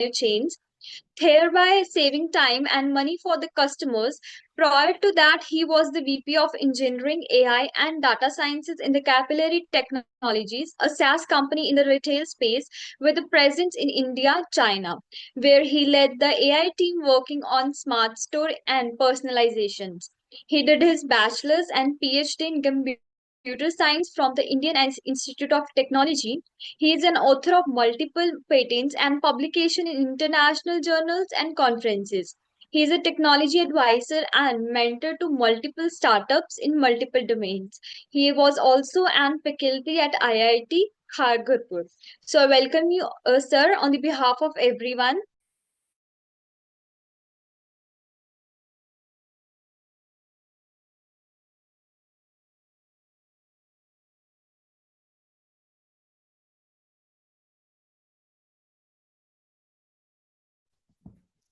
chains, thereby saving time and money for the customers. Prior to that, he was the VP of Engineering, AI, and Data Sciences in the Capillary Technologies, a SaaS company in the retail space with a presence in India, China, where he led the AI team working on smart store and personalizations. He did his bachelor's and PhD in computer science from the Indian Institute of Technology. He is an author of multiple patents and publication in international journals and conferences. He is a technology advisor and mentor to multiple startups in multiple domains. He was also an faculty at IIT Kharagpur. So I welcome you, sir, on the behalf of everyone.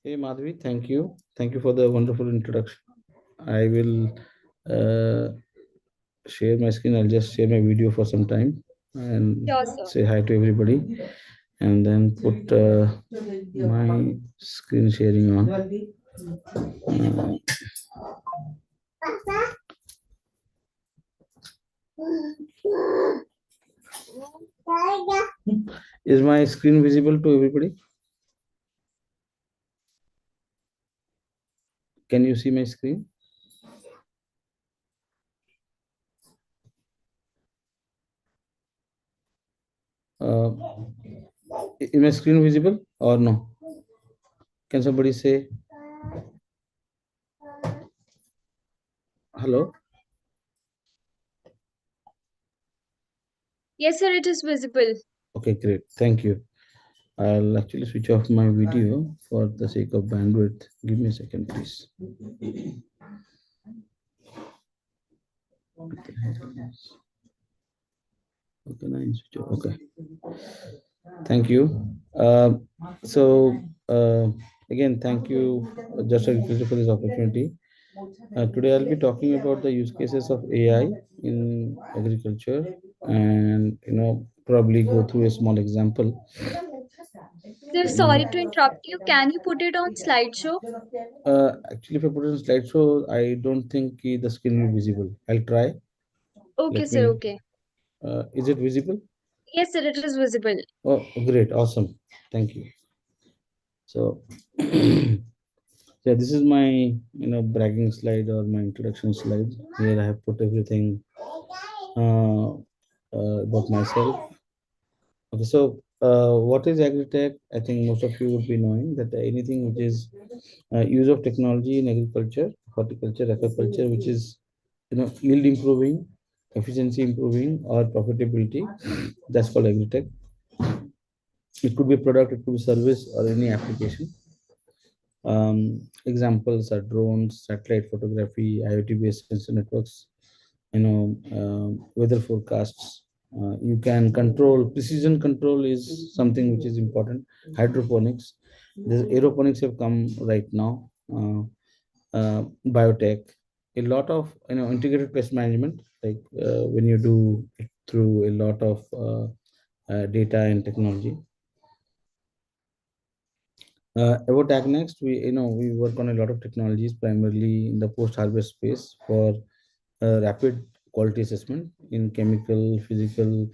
Hey Madhvi, thank you. Thank you for the wonderful introduction. I will share my screen. I'll just share my video for some time and Sure, sir. say hi to everybody, and then put my screen sharing on. Uh, is my screen visible to everybody? Can you see my screen? Uh, is my screen visible or no? Can somebody say hello? Yes, sir, it is visible. Okay, great. Thank you. I'll actually switch off my video for the sake of bandwidth. Give me a second, please. Okay, nice. Okay. Thank you. So again, thank you, Just Agriculture, for this opportunity. Today I'll be talking about the use cases of AI in agriculture, and probably go through a small example. Sir, sorry to interrupt you. Can you put it on slideshow? Actually, if I put it in slideshow, I don't think the screen will be visible. I'll try. Okay, Let sir, me. okay. Is it visible? Yes, sir, it is visible. Oh, great, awesome. Thank you. So, yeah, this is my bragging slide or my introduction slide. Here I have put everything about myself. Okay, so what is agri-tech? I think most of you would be knowing that anything which is use of technology in agriculture, horticulture, aquaculture, which is yield improving, efficiency improving, or profitability, that's called agri-tech. It could be a product, it could be service, or any application. Examples are drones, satellite photography, IoT-based sensor networks, weather forecasts. You can control, precision control is something which is important. Hydroponics, the aeroponics have come right now. Biotech, a lot of integrated pest management, like when you do it through a lot of data and technology. About AgNext, we work on a lot of technologies, primarily in the post-harvest space for rapid quality assessment in chemical, physical,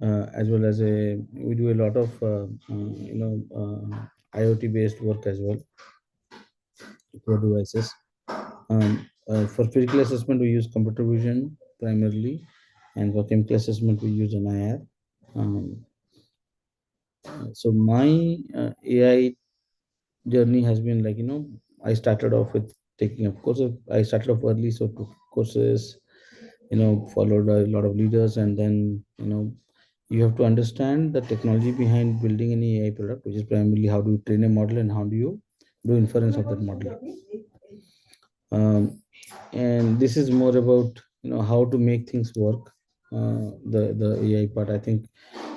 as well as we do a lot of IoT-based work as well for devices. For physical assessment, we use computer vision primarily, and for chemical assessment, we use an IR. So my AI journey has been like, I started off with taking up courses. I started off early, so took courses, followed a lot of leaders, and then, you have to understand the technology behind building any AI product, which is primarily how do you train a model and how do you do inference of that model. And this is more about how to make things work. The AI part, I think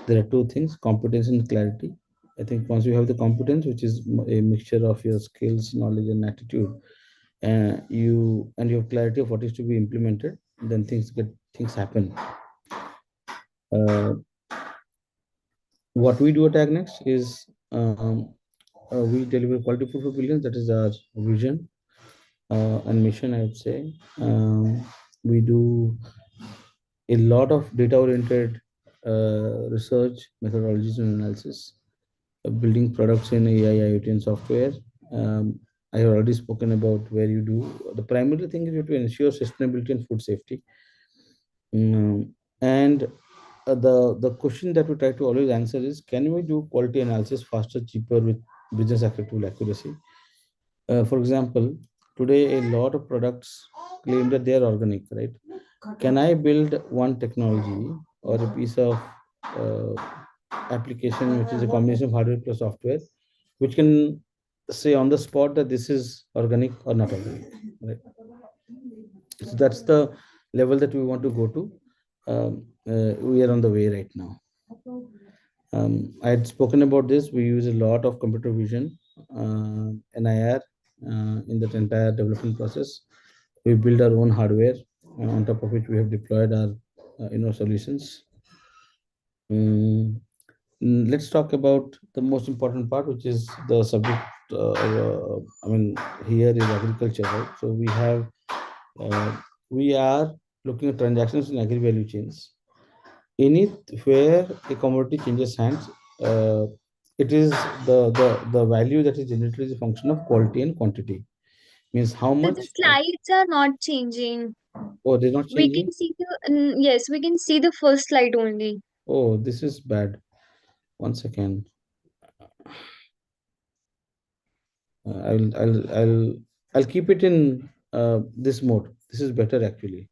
there are two things: competence and clarity. I think once you have the competence, which is a mixture of your skills, knowledge, and attitude, you have clarity of what is to be implemented, then things happen. Uh, what we do at AgNext is we deliver quality food for billions. That is our vision and mission, I would say. We do a lot of data-oriented research, methodologies, and analysis, building products in AI, IoT, and software. Um, I have already spoken about where you do. The primary thing is you have to ensure sustainability and food safety. And the question that we try to always answer is, can we do quality analysis faster, cheaper, with business acceptable accuracy? For example, today a lot of products claim that they are organic, right? Can I build one technology or a piece of uh, application which is a combination of hardware plus software, which can say on the spot that this is organic or not organic, right? So that's the level that we want to go to. We are on the way right now. I had spoken about this. We use a lot of computer vision, NIR, in that entire development process. We build our own hardware on top of which we have deployed our solutions. Mm, let's talk about the most important part, which is the subject. I mean, here is agriculture, right? So uh, we are looking at transactions in agri value chains. In it, where a commodity changes hands, it is the value that is generated is a function of quality and quantity. Means how So the much. slides are not changing. Oh, they're not We changing. can see yes, we can see the first slide only. Oh, this is bad. One second. I'll keep it in this mode. This is better actually,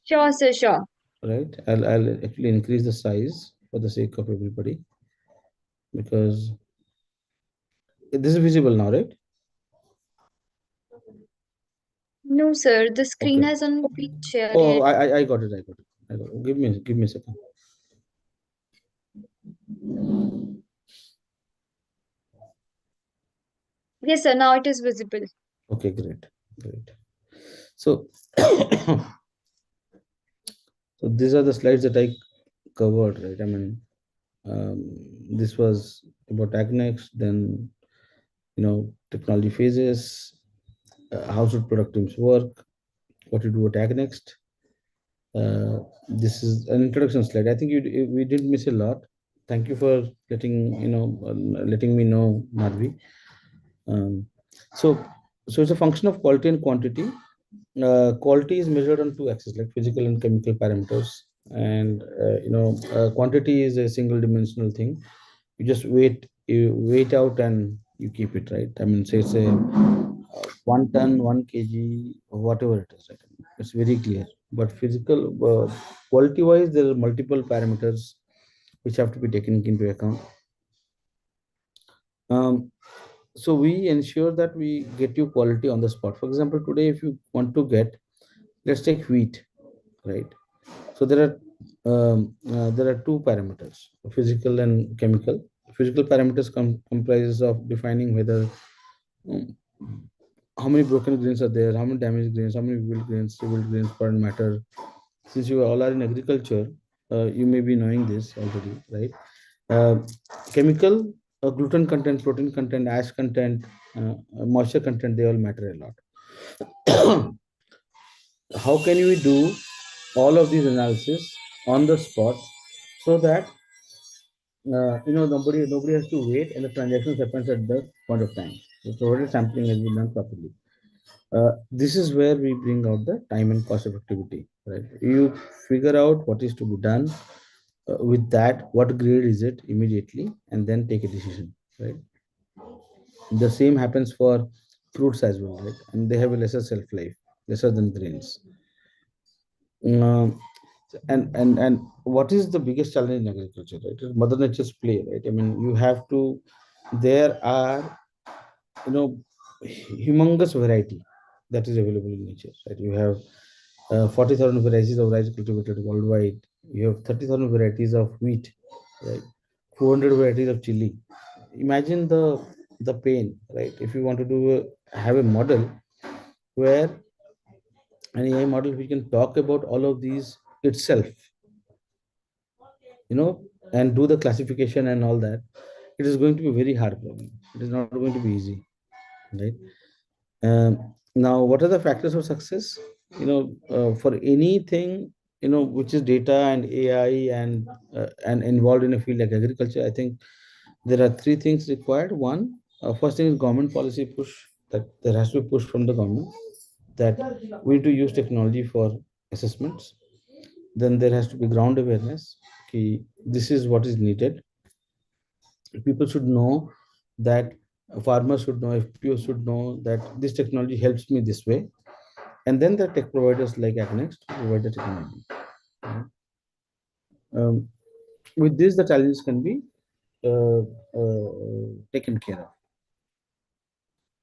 Sure, sir, sure. right? I'll actually increase the size for the sake of everybody, because this is visible now, right? No, sir, the screen Okay. hasn't been shared Oh, yet. I got it. I got it. I got it. Give me a second. Yes, sir, now it is visible. Okay, great, great. So, so these are the slides that I covered, right? I mean, this was about AgNext, then technology phases, how should product teams work, what to do at AgNext. Uh, this is an introduction slide. I think we did miss a lot. Thank you for letting me know, Madhvi. Um, so, so it's a function of quality and quantity. Quality is measured on two axes, like physical and chemical parameters, and quantity is a single dimensional thing. You just wait out and you keep it, right. I mean, say it's a 1 ton, 1 kg, or whatever it is, right? It's very clear. But physical, quality wise, there are multiple parameters which have to be taken into account. um, so we ensure that we get you quality on the spot. For example, today if you want to get, let's take wheat, right? So there are two parameters, physical and chemical. Physical parameters comprises of defining whether, um, how many broken grains are there, how many damaged grains, how many rebuilt grains per matter. Since you all are in agriculture, you may be knowing this already, right? uh, Chemical, gluten content, protein content, ash content, moisture content, they all matter a lot. How can we do all of these analysis on the spot, so that nobody has to wait and the transactions happens at the point of time. The provided sampling has been done properly. This is where we bring out the time and cost effectivity, right? You figure out what is to be done, with that, what grade is it immediately, and then take a decision, right? The same happens for fruits as well, right? And they have a lesser shelf life, lesser than grains. Um, and what is the biggest challenge in agriculture, right? It's Mother Nature's play, right? I mean, you have to. There are, you know humongous variety that is available in nature, right? You have 40,000 varieties of rice cultivated worldwide. You have 30,000 varieties of wheat, right? 400 varieties of chili. Imagine the pain, right? If you want to have a model where an AI model we can talk about all of these itself, and do the classification and all that. it is going to be a very hard problem. It is not going to be easy, right? Now, what are the factors of success? For anything, which is data and AI and involved in a field like agriculture, I think there are three things required. One, first thing is government policy push, that there has to be push from the government that we need to use technology for assessments. Then there has to be ground awareness. Okay, this is what is needed. People should know that, farmers should know, FPO should know that this technology helps me this way. And then the tech providers like Agnext provide the technology. Um, with this, the challenges can be taken care of.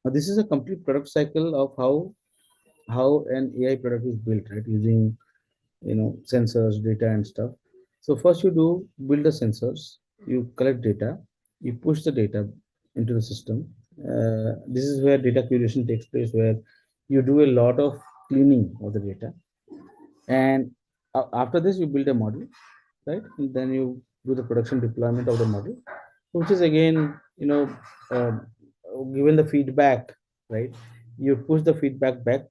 Now, this is a complete product cycle of how an AI product is built, right? Using sensors, data, and stuff. So first, you do build the sensors, you collect data, you push the data into the system. This is where data curation takes place, where you do a lot of cleaning of the data, and after this, you build a model, right? And then you do the production deployment of the model, which is again, uh, given the feedback, right? You push the feedback back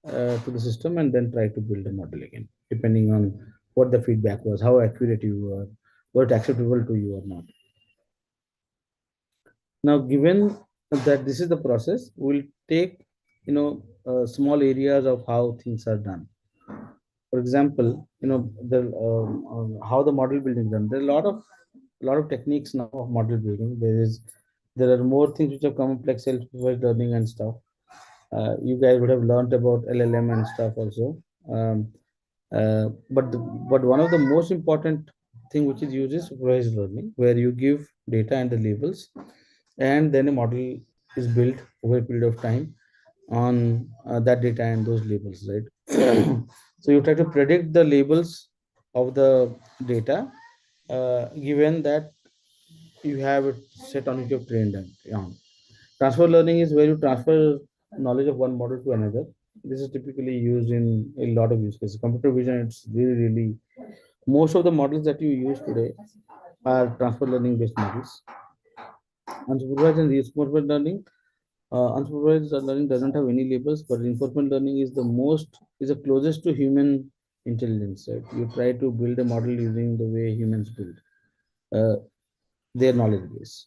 to the system and then try to build a model again, depending on what the feedback was, how accurate you were, what acceptable to you or not. Now, given that this is the process, we'll take small areas of how things are done. For example, the how the model building is done. There are a lot of techniques now of model building. There are more things which have come up, like self-supervised learning and stuff. You guys would have learned about LLM and stuff also. Um, but one of the most important thing which is used is supervised learning, where you give data and the labels, and then a model is built over a period of time on that data and those labels, right? So you try to predict the labels of the data, given that you have it set on which you have trained them on. Transfer learning is where you transfer knowledge of one model to another. This is typically used in a lot of use cases. Computer vision, it's really most of the models that you use today are transfer learning based models. Unsupervised and reinforcement learning. Unsupervised learning doesn't have any labels, but reinforcement learning is the closest to human intelligence. Right? You try to build a model using the way humans build their knowledge base.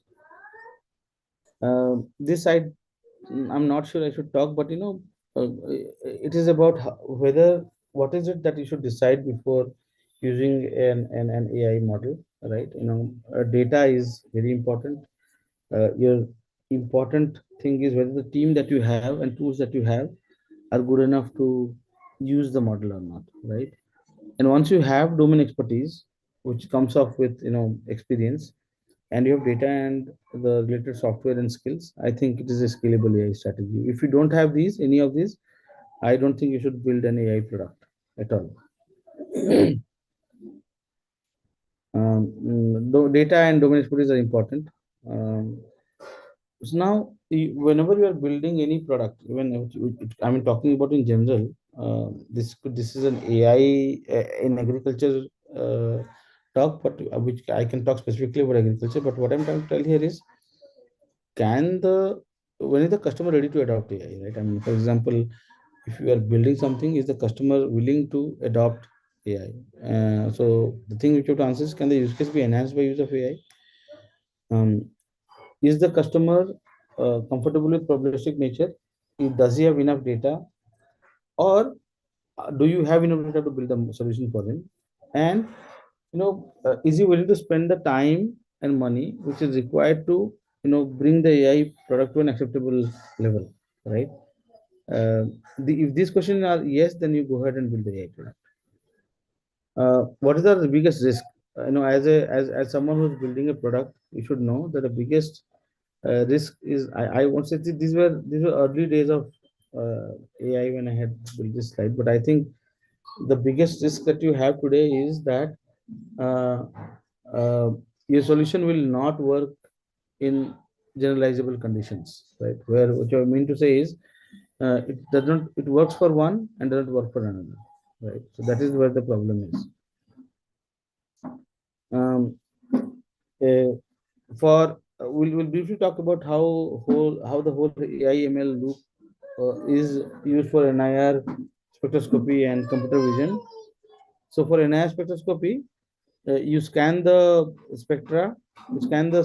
This I'm not sure I should talk, but it is about whether what is it that you should decide before using an AI model, right? Data is very important. Your important thing is whether the team that you have and tools that you have are good enough to use the model or not, right? And once you have domain expertise, which comes off with experience, and you have data and the related software and skills, I think it is a scalable AI strategy. If you don't have any of these, I don't think you should build an AI product at all. Data and domain expertise are important. Um, so now, whenever you are building any product, even I mean talking about in general, this is an AI in agriculture talk, but which I can talk specifically about agriculture. But what I'm trying to tell here is, can the when is the customer ready to adopt AI, right? I mean, for example, if you are building something, is the customer willing to adopt AI? So the thing which you have to answer is, can the use case be enhanced by use of AI? Um, is the customer comfortable with probabilistic nature? Does he have enough data, or do you have enough data to build a solution for him? And is he willing to spend the time and money which is required to bring the AI product to an acceptable level, right? Uh, if these questions are yes, then you go ahead and build the AI product. What is the biggest risk? As someone who's building a product, you should know that the biggest risk is, I won't say these were early days of AI when I had built this slide, but I think the biggest risk that you have today is that uh, uh, your solution will not work in generalizable conditions, right? Where what you mean to say is, it works for one and doesn't work for another, right? So that is where the problem is. Um, uh, for we'll briefly talk about how the whole AI/ML loop is used for NIR spectroscopy and computer vision. So for NIR spectroscopy, you scan the spectra, you scan the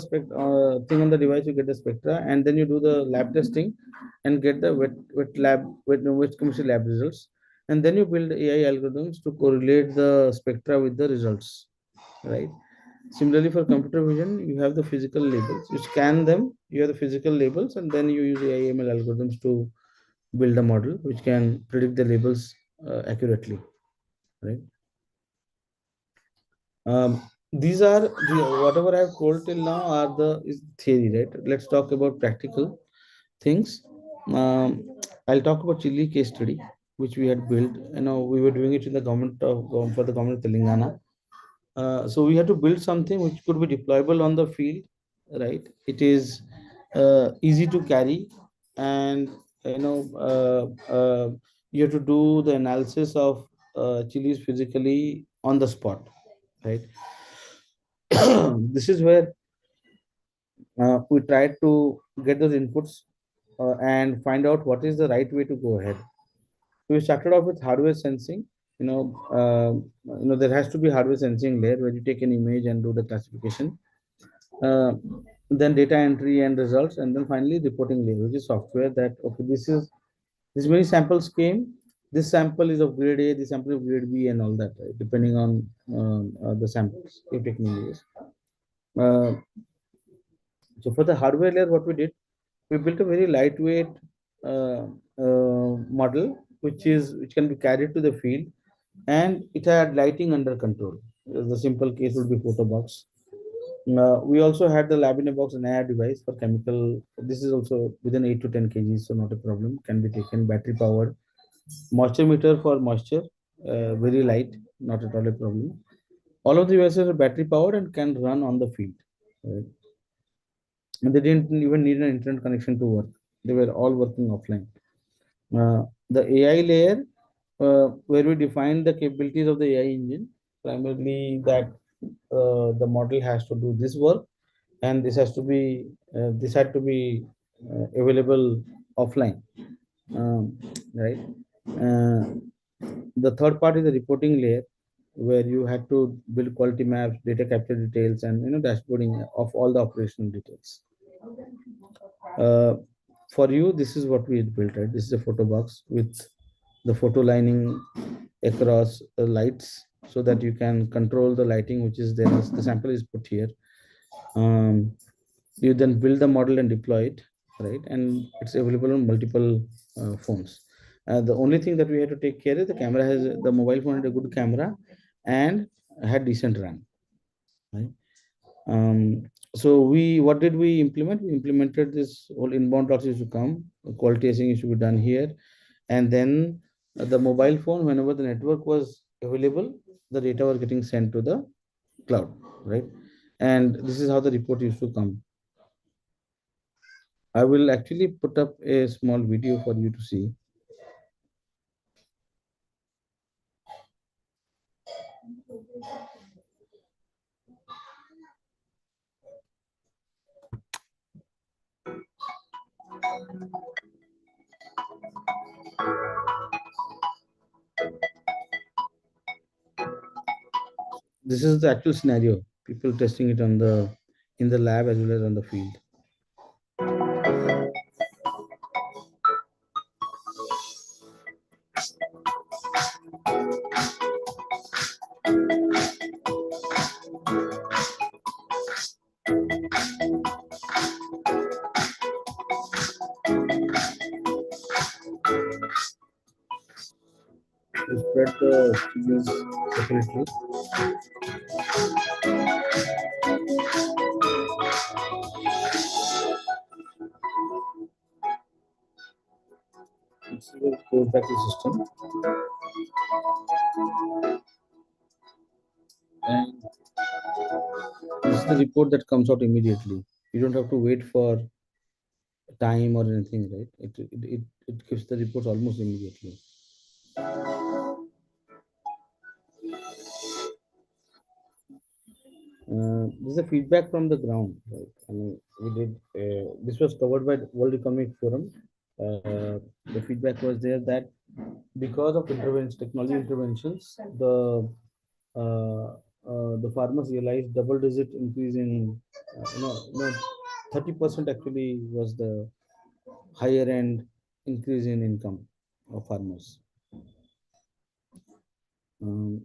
thing on the device, you get the spectra, and then you do the lab testing and get the wet chemistry lab results, and then you build AI algorithms to correlate the spectra with the results, right? Similarly, for computer vision, you have the physical labels. You scan them, you have the physical labels, and then you use AI/ML algorithms to build a model which can predict the labels accurately, right? These are whatever I've told till now are the is theory, right? Let's talk about practical things. Um, I'll talk about Chile case study, which we had built. We were doing it in the for the government of Telangana. So we had to build something which could be deployable on the field, right? It is easy to carry, and you know you have to do the analysis of chilies physically on the spot, right? This is where we try to get those inputs and find out what is the right way to go ahead. We started off with hardware sensing. There has to be hardware sensing layer where you take an image and do the classification. Uh, then data entry and results, and then finally reporting layer, which is software that okay, this many samples came. This sample is of grade A, this sample of grade B, and all that, right? Depending on the samples you're taking in use. Uh, so for the hardware layer, what we did, we built a very lightweight model, which can be carried to the field, and it had lighting under control. The simple case would be photo box. We also had the lab in a box and air device for chemical. This is also within 8 to 10 kgs, so not a problem. Can be taken battery powered. Moisture meter for moisture, very light, not at all a problem. All of the devices are battery powered and can run on the field. Right? And they didn't even need an internet connection to work. They were all working offline. The AI layer, where we define the capabilities of the AI engine, primarily that the model has to do this work, and this had to be available offline, right? Uh, the third part is the reporting layer, where you had to build quality maps, data capture details, and dashboarding of all the operational details. Uh, for you, this is what we had built, right? This is a photo box with the photo lining across the lights so that you can control the lighting which is there as the sample is put here. You then build the model and deploy it, right? And it's available on multiple phones. The only thing that we had to take care is the mobile phone had a good camera and had decent RAM, right? Um, so what did we implement? We implemented this whole inbound talks used to come, quality asking used to be done here, and then the mobile phone, whenever the network was available, the data was getting sent to the cloud, right? And this is how the report used to come. I will actually put up a small video for you to see. This is the actual scenario. People testing it in the lab as well as on the field. We spread the signals separately. This is a code back to system, and this is the report that comes out immediately. You don't have to wait for time or anything, right? It gives the reports almost immediately. This is a feedback from the ground. Right? I mean, we did. This was covered by the World Economic Forum. The feedback was there that because of technology interventions, the farmers realized double-digit increase in, 30% actually was the higher end increase in income of farmers. Um,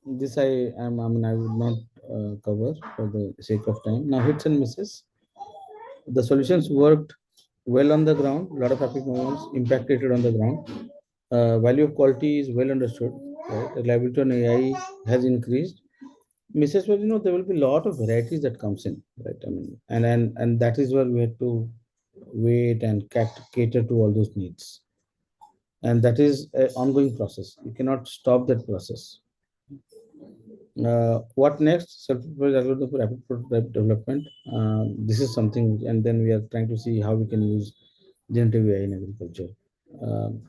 this I mean, I would not cover for the sake of time. Now, hits and misses. The solutions worked well on the ground. A lot of traffic movements impacted it on the ground. Value of quality is well understood. Right? Reliability on AI has increased. Misses, well, there will be a lot of varieties that comes in, right? I mean, and that is where we have to wait and cater to all those needs, and that is an ongoing process. You cannot stop that process. What next? Self-propelled algorithm for rapid prototype development. This is something, and then we are trying to see how we can use generative AI in agriculture. Um,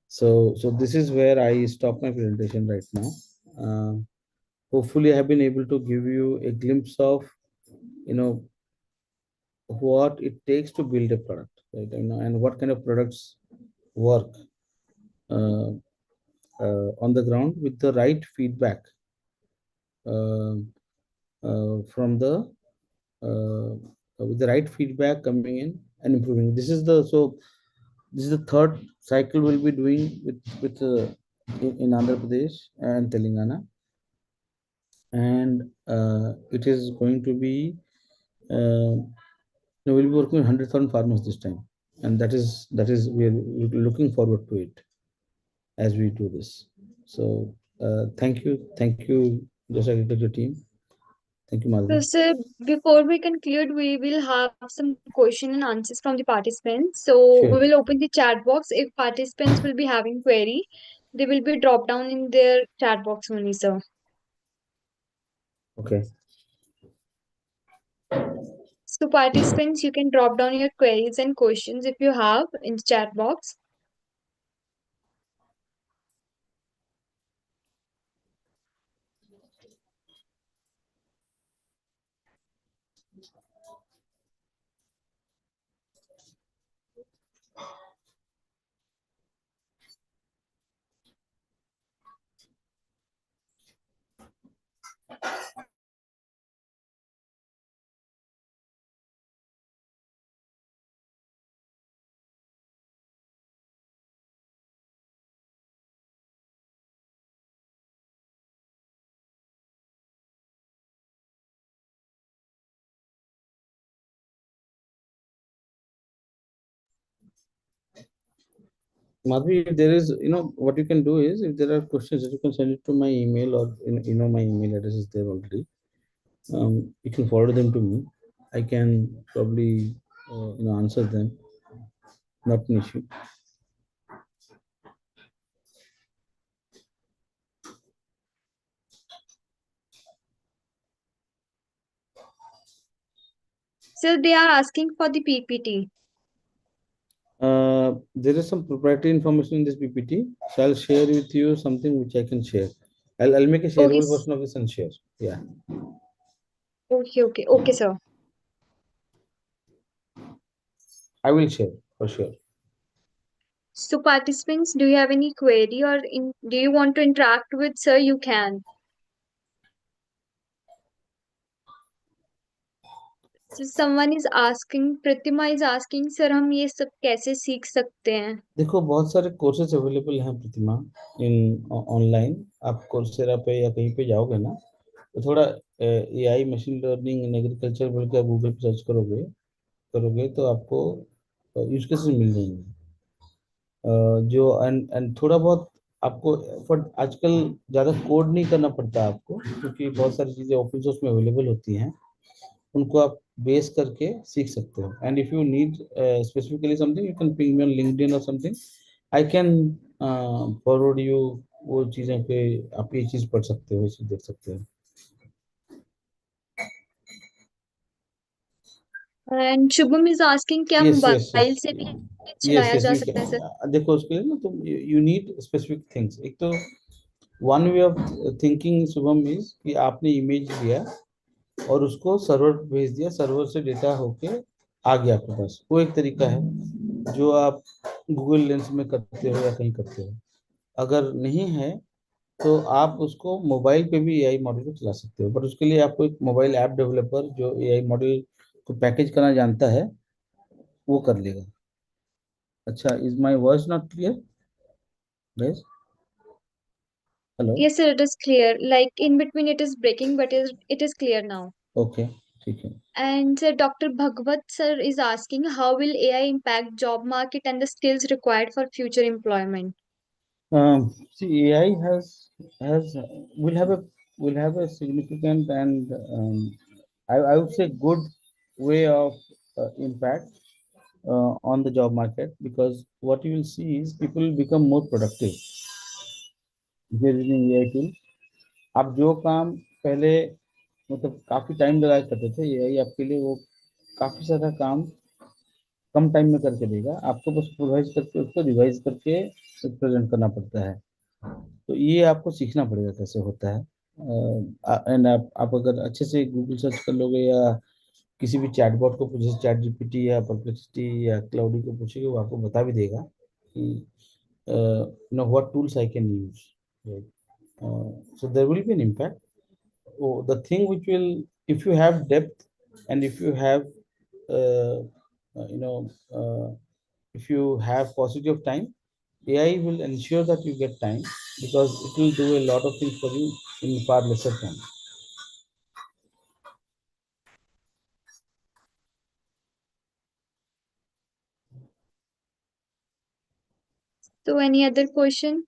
so this is where I stop my presentation right now. Hopefully, I have been able to give you a glimpse of, you know, what it takes to build a product, right? And what kind of products work uh, on the ground with the right feedback uh, from the uh, with the right feedback coming in and improving. This is the third cycle we'll be doing in Andhra Pradesh and Telangana, and it is going to be we'll be working with 100,000 farmers this time, and that is we're looking forward to it as we do this. So thank you, Josh Agriculture team. Thank you, So, Madhavi. sir, before we conclude, we will have some question and answers from the participants. So, we Sure. will open the chat box. If participants will be having query, they will be dropped down in their chat box only, sir. Okay. So, participants, you can drop down your queries and questions if you have in the chat box. Madhavi, if there is, what you can do is, if there are questions, you can send it to my email, or my email address is there already. You can forward them to me. I can probably, answer them. Not an issue. So, they are asking for the PPT. There is some proprietary information in this PPT, so I'll share with you something which I can share. I'll make a Okay, shareable version of this and share. Yeah, okay, sir. I will share for sure. So, participants, do you have any query or do you want to interact with sir? You can. So, someone is asking, Pratima is asking, sir, हम ये सब कैसे सीख सकते हैं? देखो, बहुत सारे कोर्सेज अवेलेबल हैं प्रतिमा, इन ऑनलाइन। आप कोर्सेरा पे या कहीं पे जाओगे ना, तो थोड़ा AI machine learning in agriculture बोल के आप गूगल पे सर्च करोगे करोगे तो आपको यूज केसेस मिल जाएंगे। जो एंड थोड़ा बहुत आपको एफर्ट, आजकल ज़्यादा कोड नहीं करना पड़ता आपको, क्योंकि बहुत सारी चीज़ें ओपन सोर्स में अवेलेबल होती हैं। उनको आप बेस करके सीख सकते हो। And if you need specifically something, you can ping me on LinkedIn और something. I can forward you वो चीज़ें पे, आप ये चीज़ पढ़ सकते हो, ये चीज़ देख सकते हो। And Shubham is asking, क्या यस यस मोबाइल से भी यस चलाया यस जा यू सकता है सर? कैन। देखो, उसके लिए ना तुम यू नीड स्पेसिफिक थिंग्स। एक तो one way of thinking Shubham is कि आपने इमेज लिया, और उसको सर्वर पे भेज दिया, सर्वर से डेटा होके आ गया आपके पास। वो एक तरीका है जो आप गूगल लेंस में करते हो या कहीं करते हो। अगर नहीं है तो आप उसको मोबाइल पे भी एआई मॉडल को चला सकते हो, पर उसके लिए आपको एक मोबाइल ऐप डेवलपर जो एआई मॉडल को पैकेज करना जानता है वो कर लेगा। अच्छा, is my voice not clear guys? Hello? Yes, sir, it is clear. Like in between, it is breaking, but it is clear now. Okay, ठीक है। And sir, Dr. Bhagwat sir is asking, how will AI impact job market and the skills required for future employment? See, AI has will have a significant and I would say good way of impact on the job market, because what you will see is people will become more productive using AI tool. आप जो काम पहले मतलब काफी time लगा के करते थे, एआई आपके लिए वो काफी सारा काम कम टाइम में करके देगा। आपको बस प्रोवाइज करके उसको रिवाइज करके प्रेजेंट करना पड़ता है। तो ये आपको सीखना पड़ेगा कैसे होता है। एंड आप अगर अच्छे से गूगल सर्च कर लोगे या किसी भी चैटबॉट को पूछे, चैट जीपीटी या परप्लेक्सिटी या क्लाउडी को पूछेगे, वो आपको बता भी देगा कि know what tools I can use. So there will be an impact. Oh, the thing which will, if you have depth and if you have, uh, you know, if you have paucity of time, AI will ensure that you get time because it will do a lot of things for you in far lesser time. So any other question?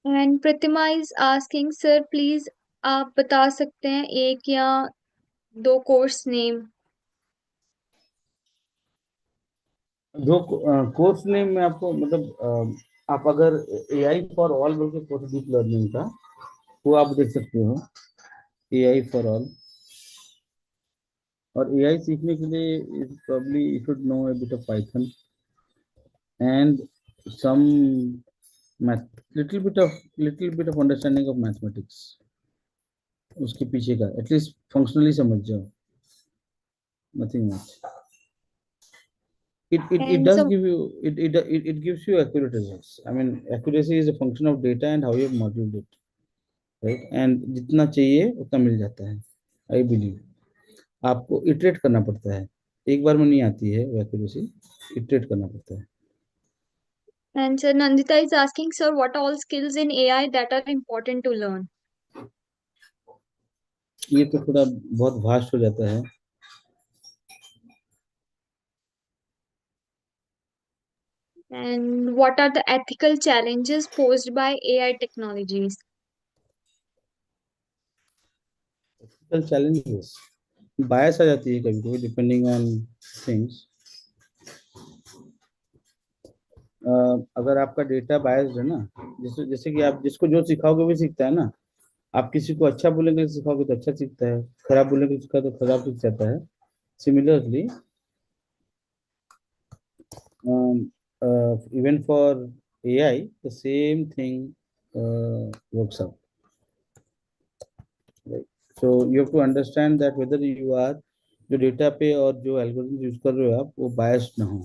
And Pratima is asking, sir, please आप बता सकते हैं एक या दो course name? जो course name में आपको मतलब आप अगर एआई फॉर ऑल बोल के कोर्स डीप लर्निंग का, वो आप देख सकते हो, एआई फॉर ऑल। और एआई सीखने के लिए probably you should know a bit of Python and some math, little bit of understanding of mathematics उसके पीछे का एटलीस्ट फंक्शनली समझ जाओ, nothing much. It And does some give you it gives you accurate results. I mean, accuracy is a function of data and how you have modeled it, right? And जितना चाहिए उतना मिल जाता है, I believe। आपको iterate करना पड़ता है, एक बार में नहीं आती है वो accuracy, इटरेट करना पड़ता है। and sir Nandita is asking, sir, what all skills in AI that are important to learn? ये तो थोड़ा बहुत वास्ट हो जाता है। And what are the ethical challenges posed by AI technologies? कल challenges, बायस आ जाती है कभी कभी डिपेंडिंग ऑन थिंग्स। अगर आपका डेटा बायस्ड है ना, जैसे जैसे कि आप जिसको जो सिखाओगे वो सीखता है ना। आप किसी को अच्छा बोलेंगे तो सिखाओगे तो अच्छा सीखता है, खराब बोलेंगे तो सिखा तो खराब सीख जाता है। Similarly even for AI the same thing works out, right? So you have to understand that whether you are जो डेटा पे और जो एल्गोरिथम यूज कर रहे हो आप, वो बायस्ड ना हो,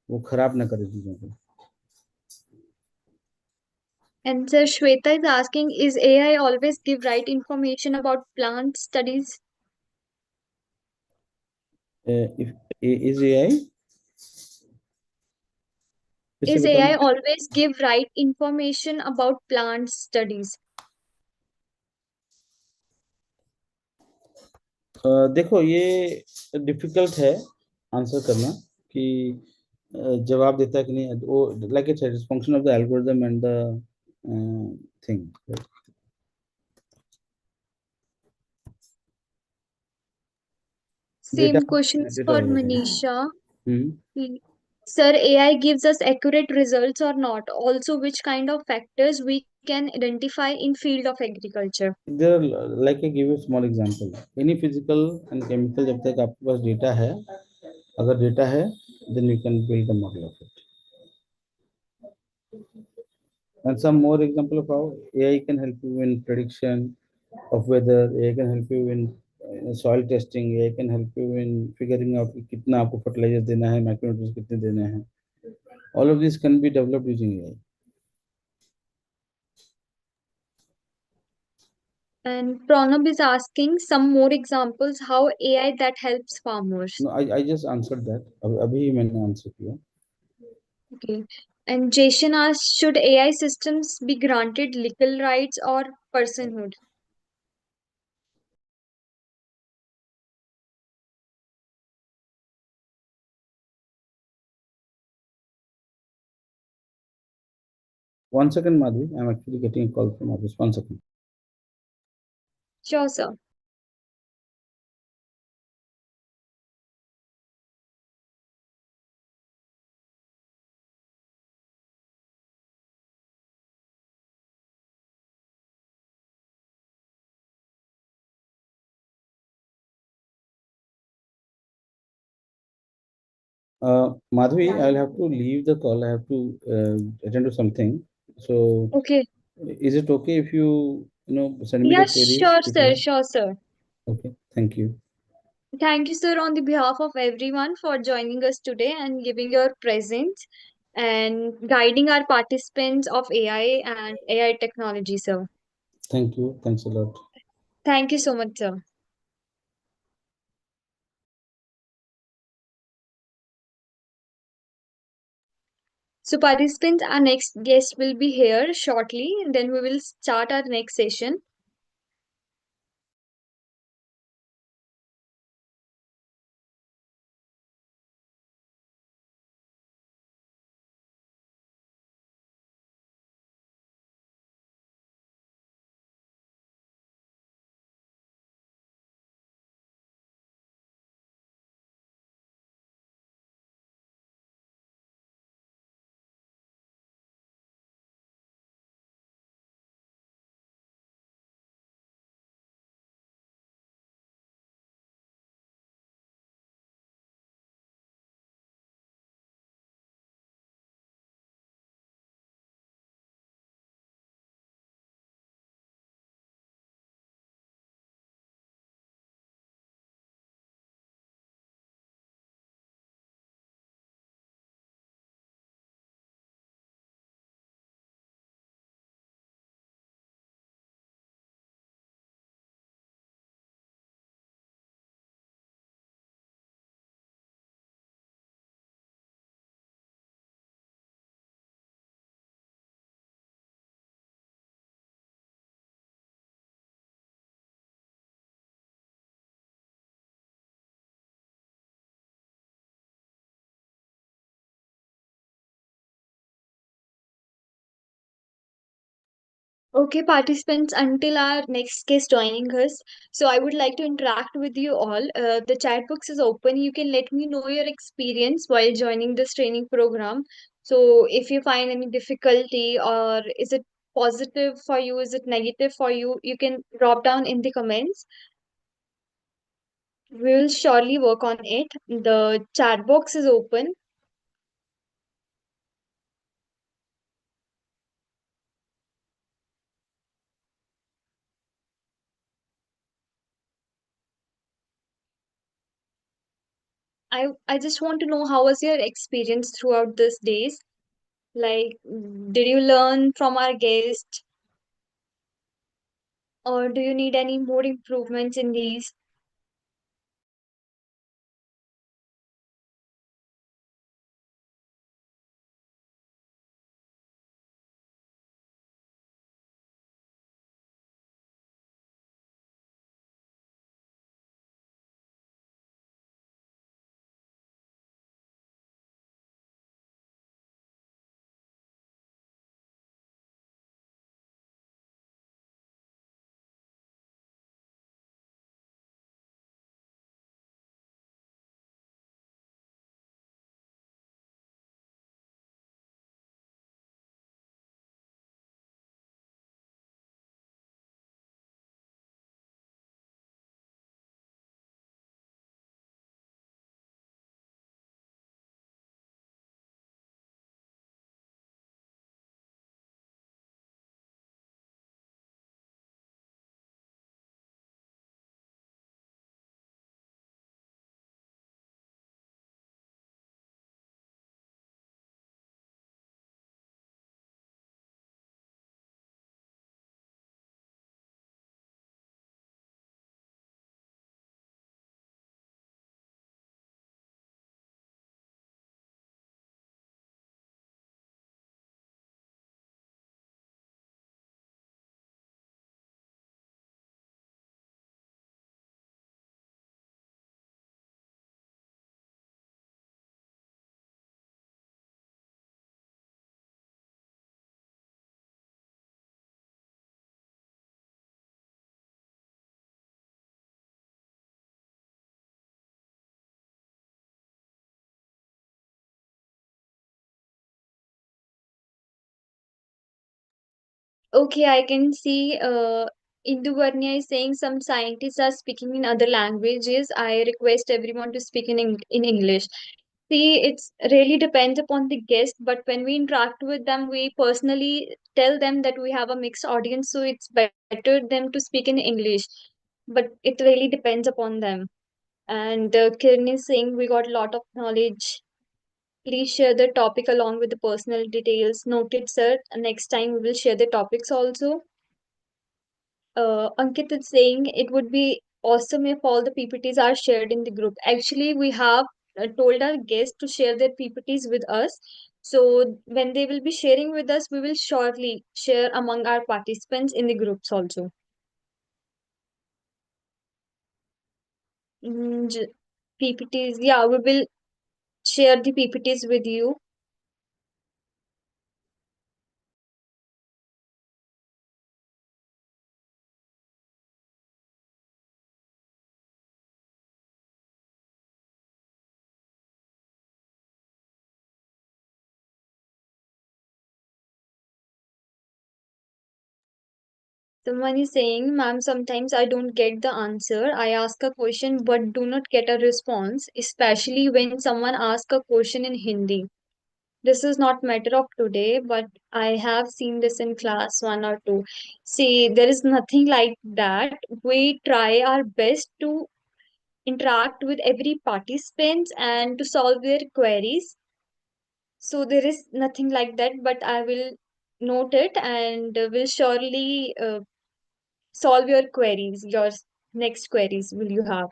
वो खराब ना करे चीजों को। And sir Shweta is asking, is AI always give right information about plant studies? if is AI, फिर से Is बताना। AI always give right information about plant studies? देखो ये डिफिकल्ट है आंसर करना कि जवाब देता है कि नहीं। वो like its function of the algorithm and the thing. Data Same questions data for होगा तो। Manisha. Hmm. Sir, AI gives us accurate results or not? Also, which kind of factors we can identify in field of agriculture? There, like I give you a small example, any physical and chemical, जब तक आपके पास data है, अगर data है then you can build a model of it। And some more example of how AI can help you in prediction of weather, AI can help you in soil testing. AI can help you in figuring out कि कितना आपको fertilizer देना है, micronutrients कितने देने हैं. All of this can be developed using AI. And Pranab is asking some more examples how AI that helps farmers. No, I just answered that. अभी ही मैंने answer किया. Okay. And Jason asks, should AI systems be granted legal rights or personhood? One second, Madhvi. I'm actually getting a call from office. One second. Sure, sir. Madhvi, I'll have to leave the call. I have to attend to something. So, Okay. is it okay if you send me Yeah, the queries sure, if you sir. have? Sure, sir. Okay, thank you. Thank you, sir, on the behalf of everyone for joining us today and giving your presence and guiding our participants of AI and AI technology, sir. Thank you. Thanks a lot. Thank you so much, sir. So, participants, our next guest will be here shortly, and then we will start our next session. Okay, participants, until our next guest joining us, so I would like to interact with you all. The chat box is open. You can let me know your experience while joining this training program. So, if you find any difficulty, or is it positive for you, is it negative for you, you can drop down in the comments. We will surely work on it. The chat box is open. I just want to know how was your experience throughout these days? Like, did you learn from our guest, or do you need any more improvements in these? Okay, I can see Induvarnia is saying some scientists are speaking in other languages. I request everyone to speak in English. See, it's really depends upon the guest, but when we interact with them, we personally tell them that we have a mixed audience, so it's better them to speak in English. But it really depends upon them. And Kiran is saying we got a lot of knowledge. Please share the topic along with the personal details. Noted, sir. Next time we will share the topics also. Ankit is saying it would be awesome if all the PPTs are shared in the group. Actually, we have told our guests to share their PPTs with us. So when they will be sharing with us, we will shortly share among our participants in the groups also. PPTs, yeah, we will share the PPTs with you. Someone is saying, ma'am, sometimes I don't get the answer. I ask a question but do not get a response, especially when someone asks a question in Hindi. This is not matter of today, but I have seen this in class one or two. See, there is nothing like that. We try our best to interact with every participant and to solve their queries. So there is nothing like that, but I will note it and will surely solve your queries. Your next queries will you have?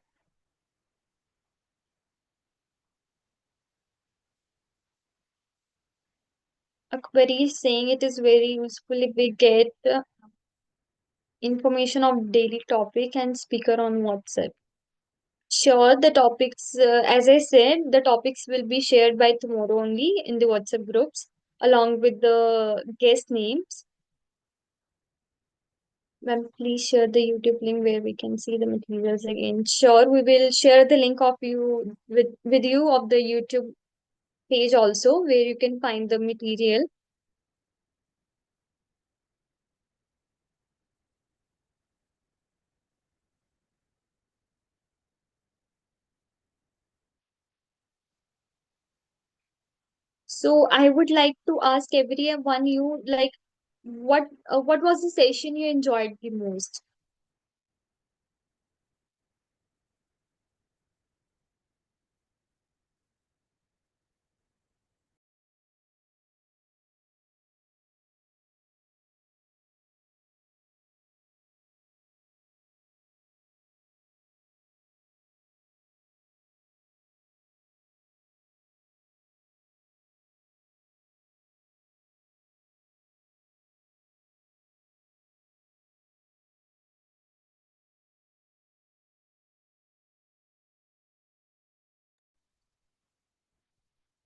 A query is saying it is very useful if we get information of daily topic and speaker on WhatsApp. Sure, the topics, as I said, the topics will be shared by tomorrow only in the WhatsApp groups along with the guest names. Ma'am, please share the YouTube link where we can see the materials again. Sure, we will share the link of you with you of the YouTube page also where you can find the material. So I would like to ask everyone you like what was the session you enjoyed the most?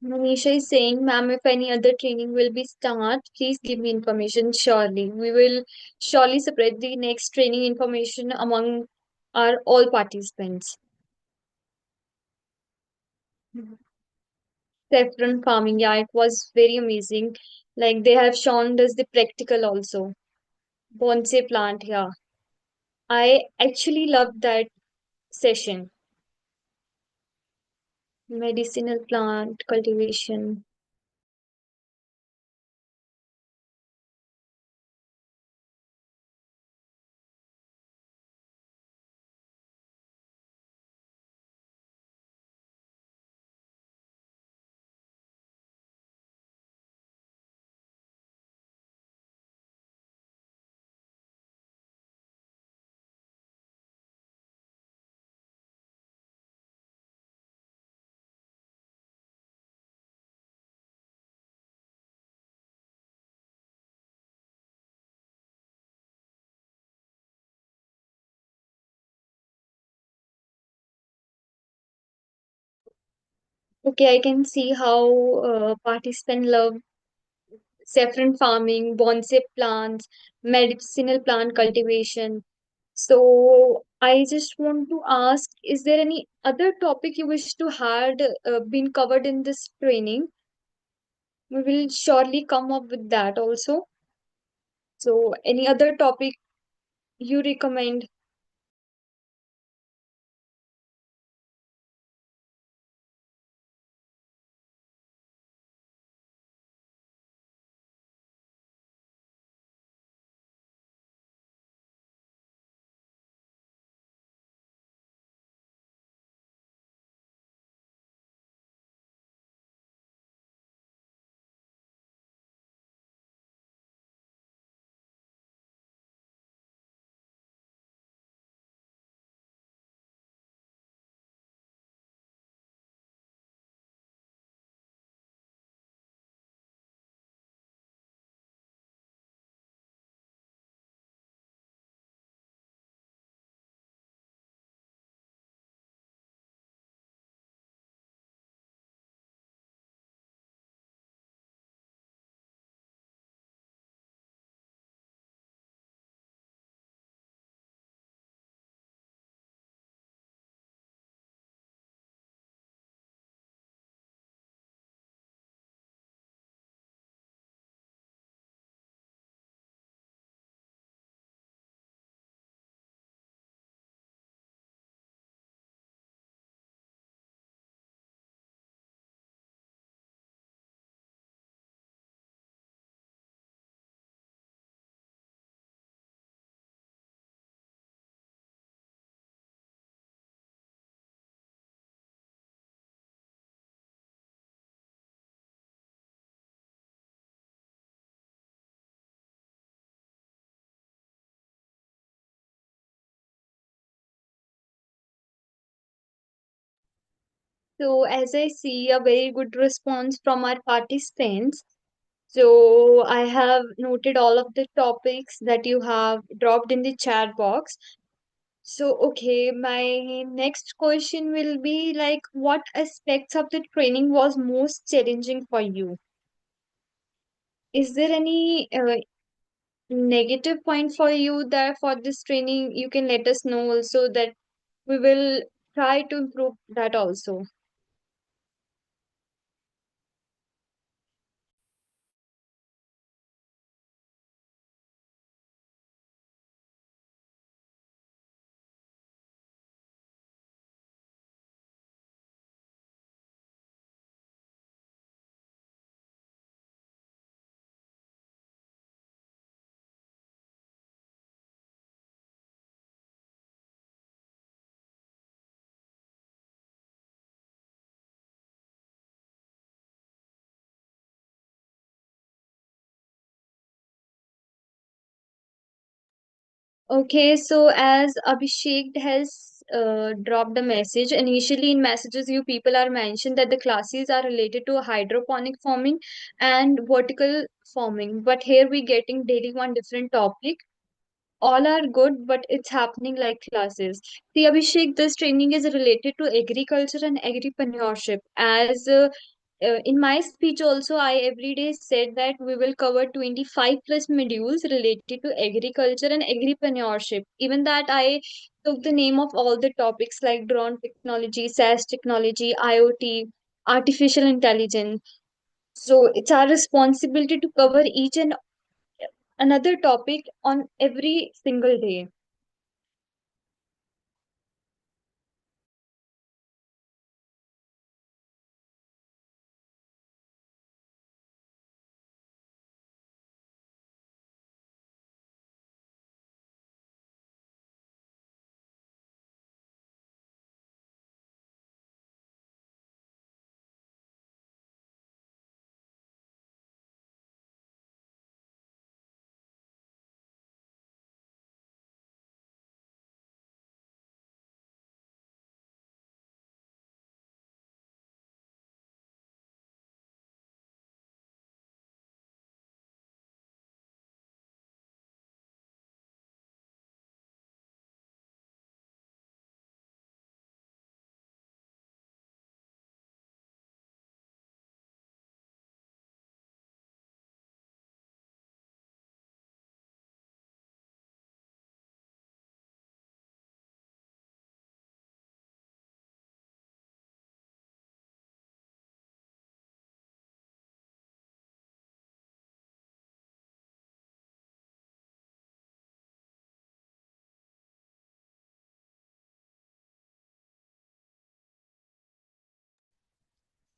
Manisha is saying, ma'am, if any other training will be start, please give me information. Surely, we will surely separate the next training information among our all participants. Mhm. Saffron farming, yeah, it was very amazing. Like they have shown us the practical also. Bonsai plant, yeah. I actually loved that session. Medicinal plant cultivation. Okay, I can see how participants love saffron farming, bonsai plants, medicinal plant cultivation. So I just want to ask, is there any other topic you wish to had been covered in this training? We will surely come up with that also. So, any other topic you recommend? So, as I see a very good response from our participants, so I have noted all of the topics that you have dropped in the chat box. So, okay, my next question will be like, what aspects of the training was most challenging for you? Is there any negative point for you that for this training you can let us know also that we will try to improve that also? Okay, so as Abhishek has dropped the message, initially in messages, you people are mentioned that the classes are related to hydroponic farming and vertical farming. But here we getting daily one different topic. All are good, but it's happening like classes. See, Abhishek, this training is related to agriculture and agripreneurship. As in my speech also, I every day said that we will cover 25 plus modules related to agriculture and agripreneurship. Even that I took the name of all the topics like drone technology, SaaS technology, IoT, artificial intelligence. So it's our responsibility to cover each and another topic on every single day.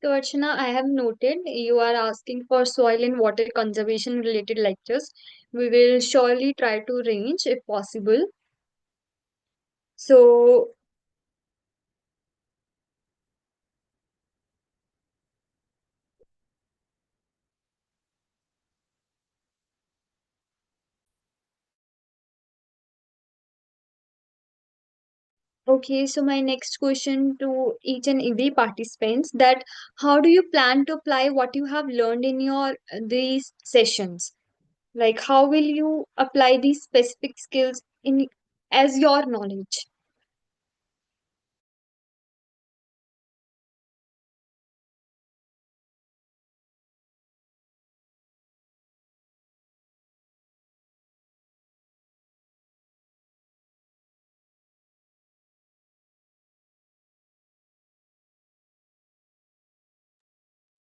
So, Archana, I have noted you are asking for soil and water conservation related lectures. We will surely try to arrange if possible. So, okay, so my next question to each and every participants that how do you plan to apply what you have learned in your these sessions? Like how will you apply these specific skills in as your knowledge?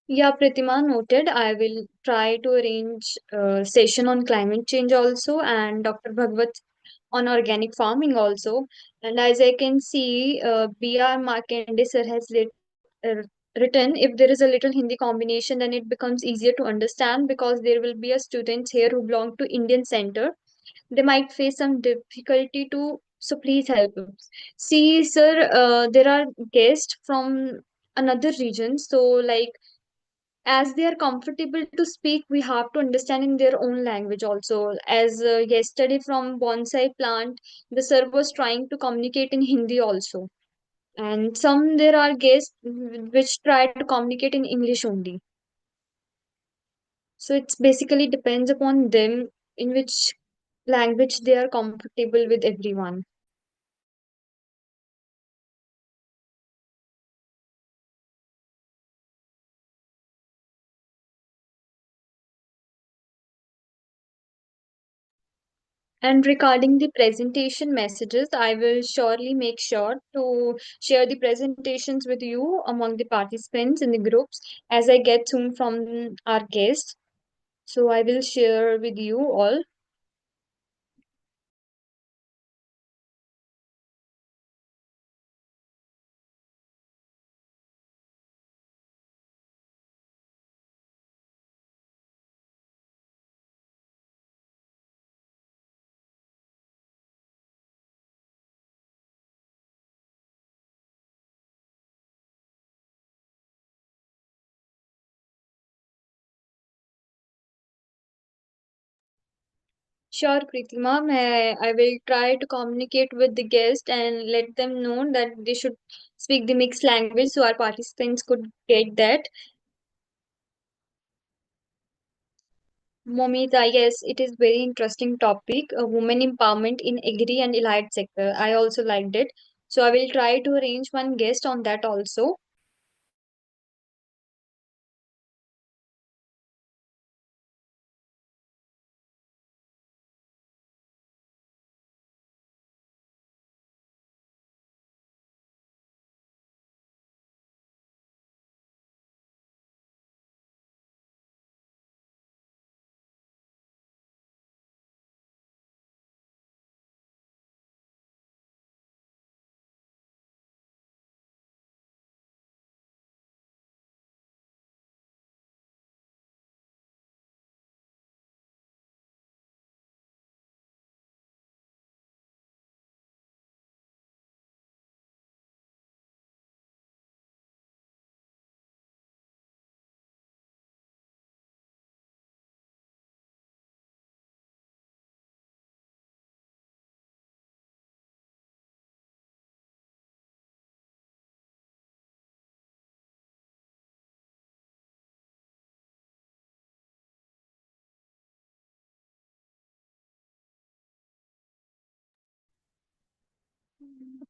Yeah, Pratima noted. I will try to arrange a session on climate change also and Dr. Bhagwat on organic farming also. And as I can see, B.R. Markande sir has written if there is a little Hindi combination, then it becomes easier to understand because there will be a students here who belong to Indian Center. They might face some difficulty to, so please help us. See, sir, there are guests from another region, so like as they are comfortable to speak, we have to understand in their own language also. As yesterday from bonsai plant, the sir was trying to communicate in Hindi also, and some there are guests which try to communicate in English only. So it's basically depends upon them in which language they are comfortable with everyone. And regarding the presentation messages, I will surely make sure to share the presentations with you among the participants in the groups as I get soon from our guests. So I will share with you all. Sure, Pritima, I will try to communicate with the guest and let them know that they should speak the mixed language so our participants could get that. Momita, yes, it is very interesting topic, women empowerment in agri and allied sector. I also liked it. So I will try to arrange one guest on that also.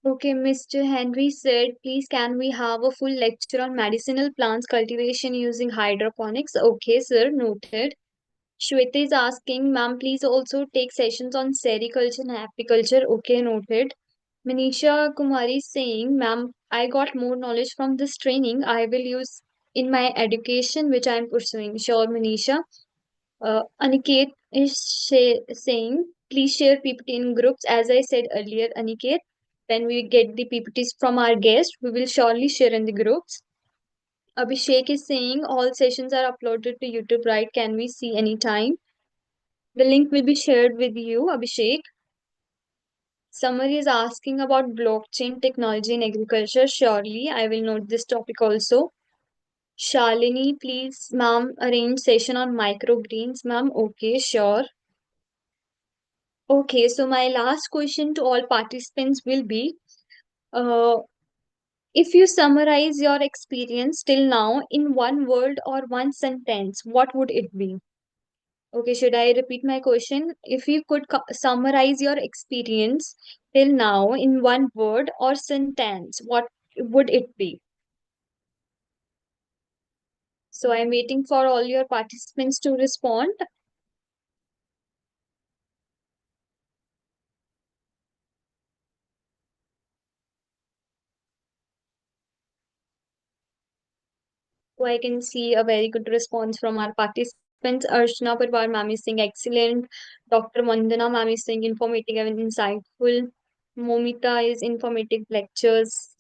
Okay, Mr. Henry said, please can we have a full lecture on medicinal plants cultivation using hydroponics? Okay, sir, noted. Shweta is asking, ma'am, please also take sessions on sericulture and apiculture. Okay, noted. Manisha Kumari is saying, ma'am, I got more knowledge from this training. I will use in my education, which I am pursuing. Sure, Manisha. Aniket is saying, please share PPT in groups. As I said earlier, Aniket, when we get the PPTs from our guests, we will surely share in the groups. Abhishek is saying all sessions are uploaded to YouTube, right? Can we see anytime? The link will be shared with you, Abhishek. Summer is asking about blockchain technology in agriculture. Surely, I will note this topic also. Shalini, please, ma'am, arrange session on microgreens, ma'am. Okay, sure. Okay, so my last question to all participants will be, uh, if you summarize your experience till now in one word or one sentence, what would it be? Okay, should I repeat my question? If you could summarize your experience till now in one word or sentence, what would it be? So I'm waiting for all your participants to respond. So I can see a very good response from our participants. Archana Parwar ma'am is saying excellent. Dr. Vandana ma'am is saying informative and insightful. Momita is informative lectures.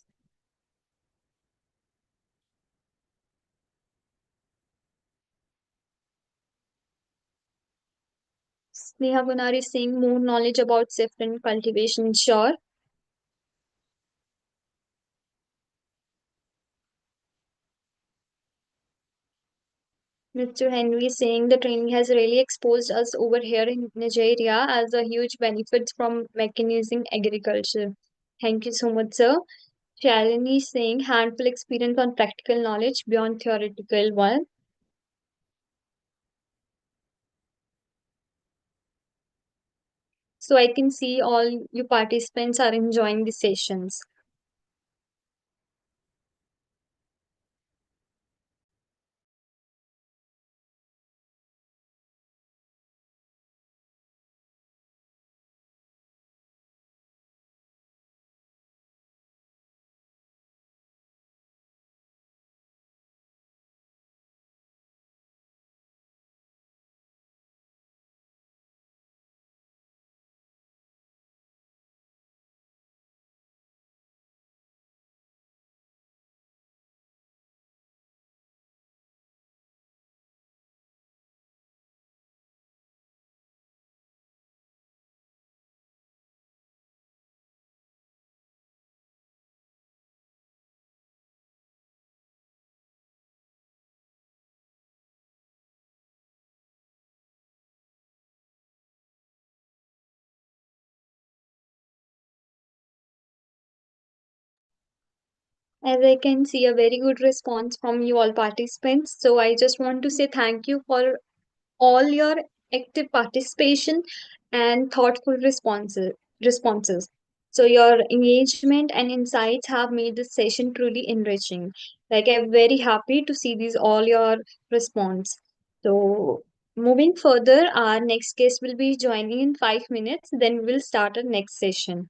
Sneha Gunar is saying more knowledge about saffron cultivation. Sure. Mr. Henry is saying the training has really exposed us over here in Nigeria as a huge benefits from mechanizing agriculture. Thank you so much, sir. Shalini is saying handful experience on practical knowledge beyond theoretical one. So I can see all you participants are enjoying the sessions. As I can see a very good response from you all participants. So I just want to say thank you for all your active participation and thoughtful responses. So your engagement and insights have made this session truly enriching. Like I'm very happy to see these all your response. So moving further, our next guest will be joining in 5 minutes. Then we'll start our next session.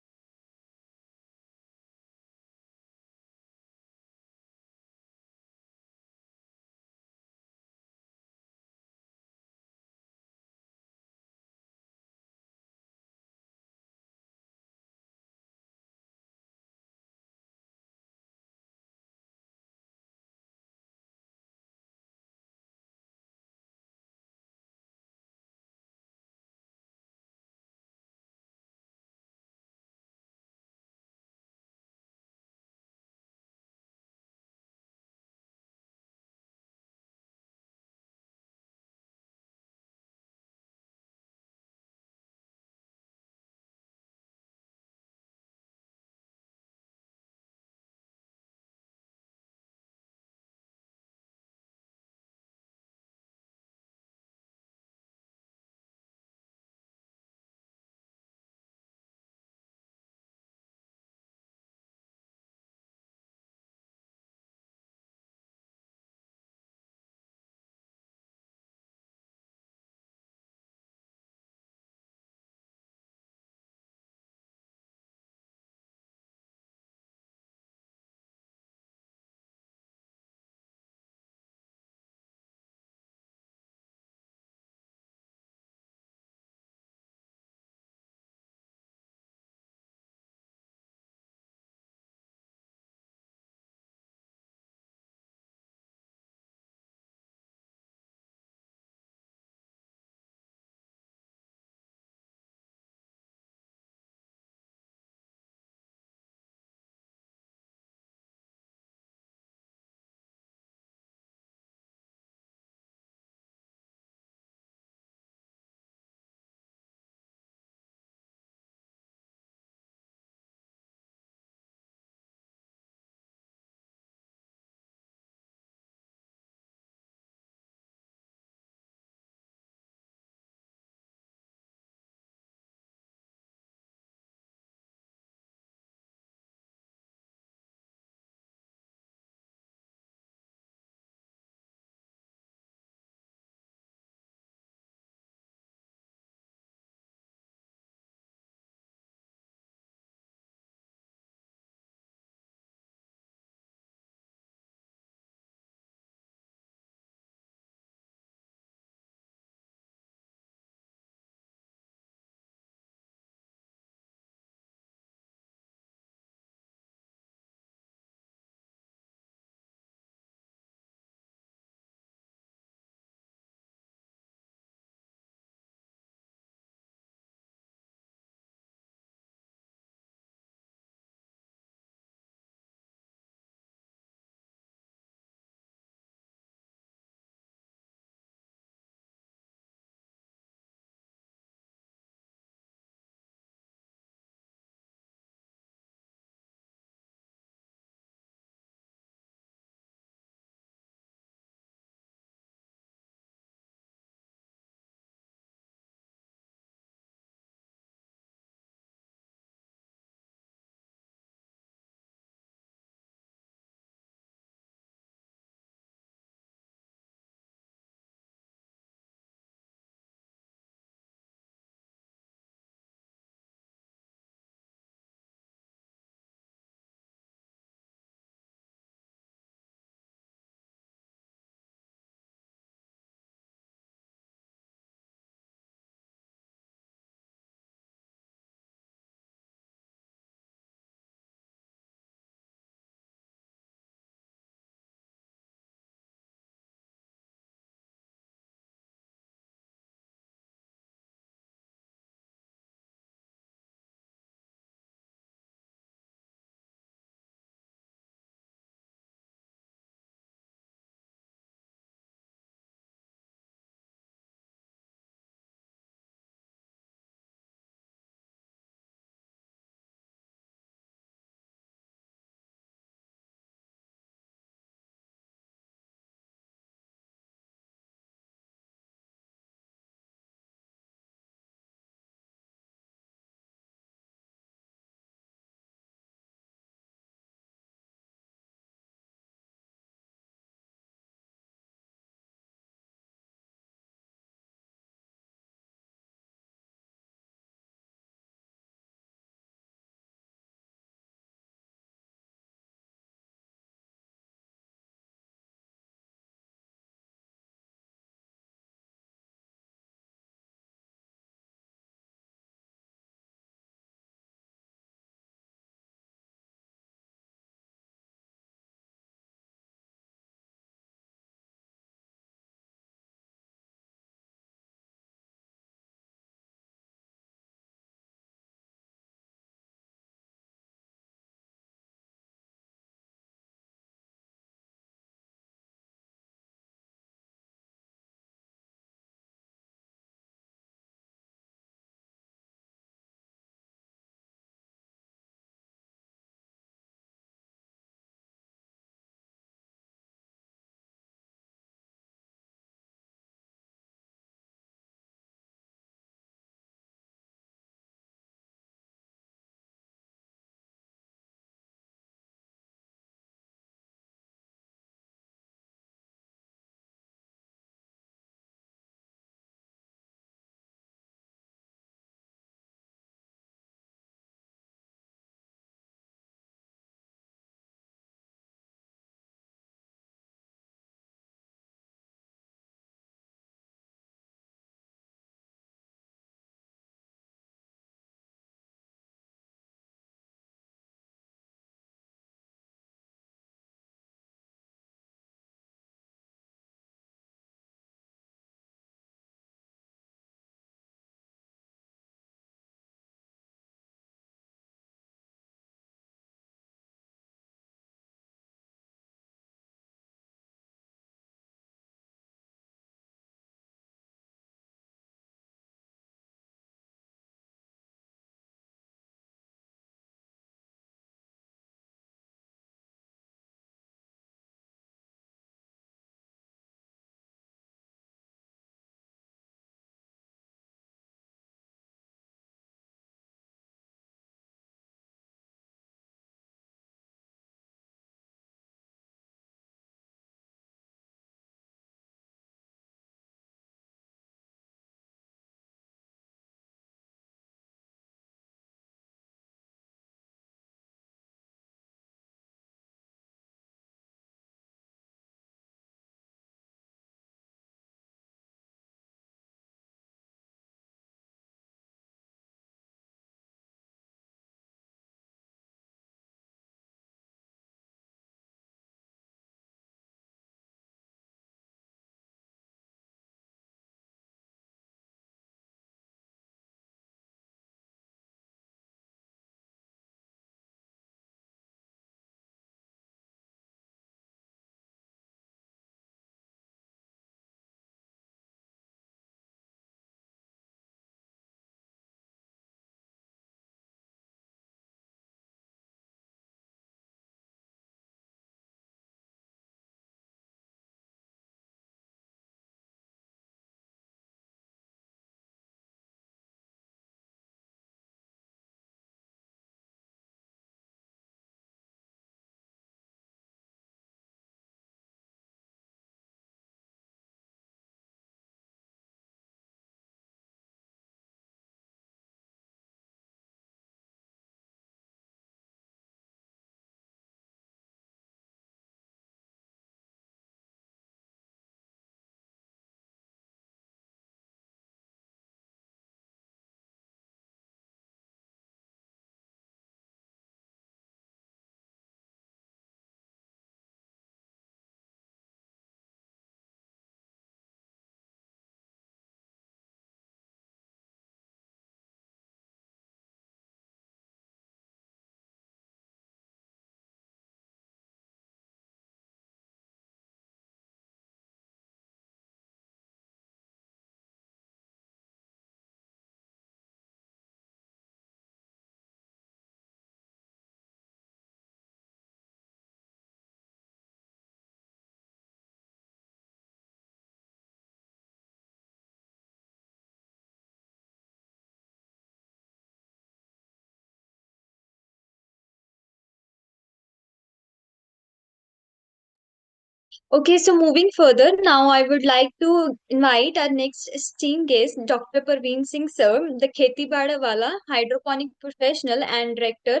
Okay, so moving further, now I would like to invite our next esteemed guest, Dr. Parveen Singh Sir, the Kheti Bada Wala, hydroponic professional and director,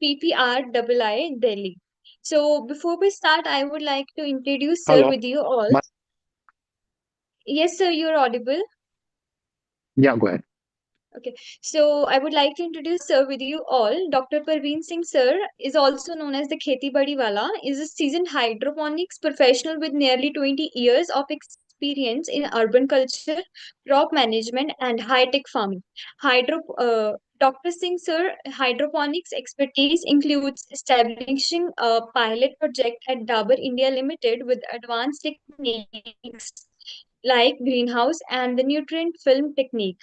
PPR Delhi. So before we start, I would like to introduce Sir Hello. with you all. My, Yes, sir, you're audible. yeah, go ahead. Okay, so I would like to introduce Sir with you all. Dr. Parveen Singh Sir is also known as the Kheti Badi Wala, is a seasoned hydroponics professional with nearly 20 years of experience in urban culture, crop management, and high-tech farming. Dr. Singh Sir hydroponics expertise includes establishing a pilot project at Dabur India Limited with advanced techniques like greenhouse and the nutrient film technique.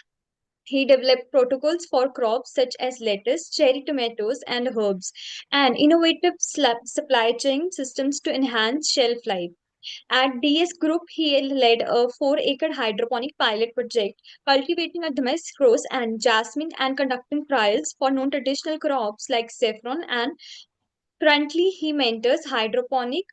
He developed protocols for crops such as lettuce, cherry tomatoes, and herbs, and innovative supply chain systems to enhance shelf life. At DS Group, he led a 4-acre hydroponic pilot project, cultivating a domestic rose and jasmine and conducting trials for non-traditional crops like saffron and currently, he mentors hydroponic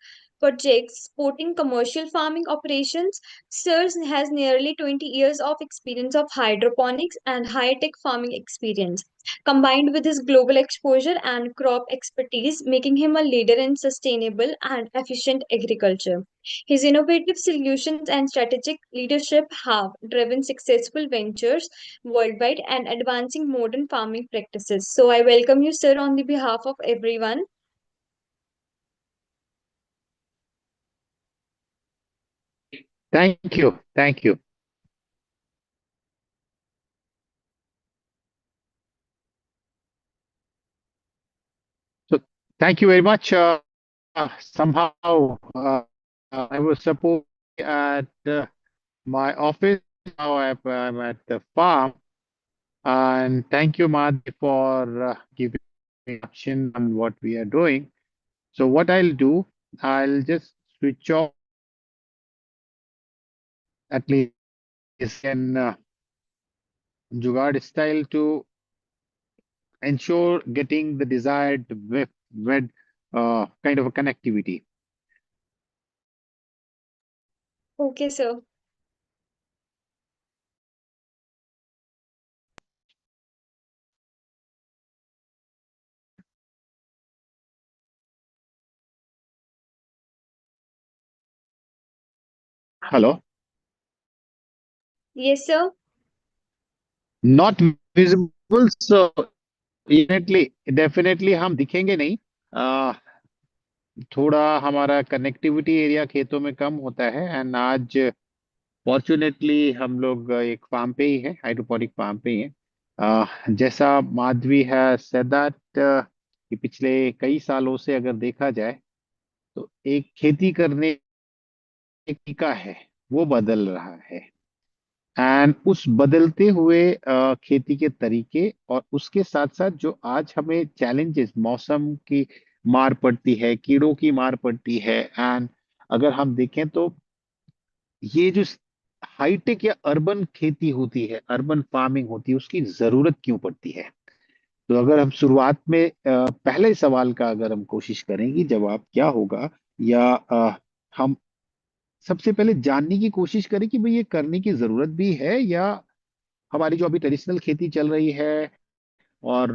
projects supporting commercial farming operations. Sirs has nearly 20 years of experience of hydroponics and high-tech farming experience, combined with his global exposure and crop expertise, making him a leader in sustainable and efficient agriculture. His innovative solutions and strategic leadership have driven successful ventures worldwide and advancing modern farming practices. So I welcome you, sir, on the behalf of everyone. Thank you. Thank you. So, thank you very much. Somehow, I was supposed to be at my office. Now I'm at the farm. And thank you, Madhi, for giving me action on what we are doing. So, what I'll do, I'll just switch off at least in Jugaad style to ensure getting the desired web kind of a connectivity. Okay, sir. Hello. Yes, sir. Not visible, so definitely हम दिखेंगे नहीं. uh, थोड़ा हमारा connectivity area खेतों में कम होता है. And आज फॉर्चुनेटली हम लोग एक फार्म पे ही है, हाइड्रोपोनिक फार्म पे ही है. जैसा माधवी है सेड दैट कि पिछले कई सालों से अगर देखा जाए तो एक खेती करने का तरीका है वो बदल रहा है. एंड उस बदलते हुए खेती के तरीके और उसके साथ साथ जो आज हमें चैलेंजेस, मौसम की मार पड़ती है, कीड़ों की मार पड़ती है. एंड अगर हम देखें तो ये जो हाईटेक या अर्बन खेती होती है, अर्बन फार्मिंग होती है, उसकी जरूरत क्यों पड़ती है. तो अगर हम शुरुआत में पहले सवाल का अगर हम कोशिश करें कि जवाब क्या होगा, या हम सबसे पहले जानने की कोशिश करें कि भाई ये करने की जरूरत भी है, या हमारी जो अभी ट्रेडिशनल खेती चल रही है और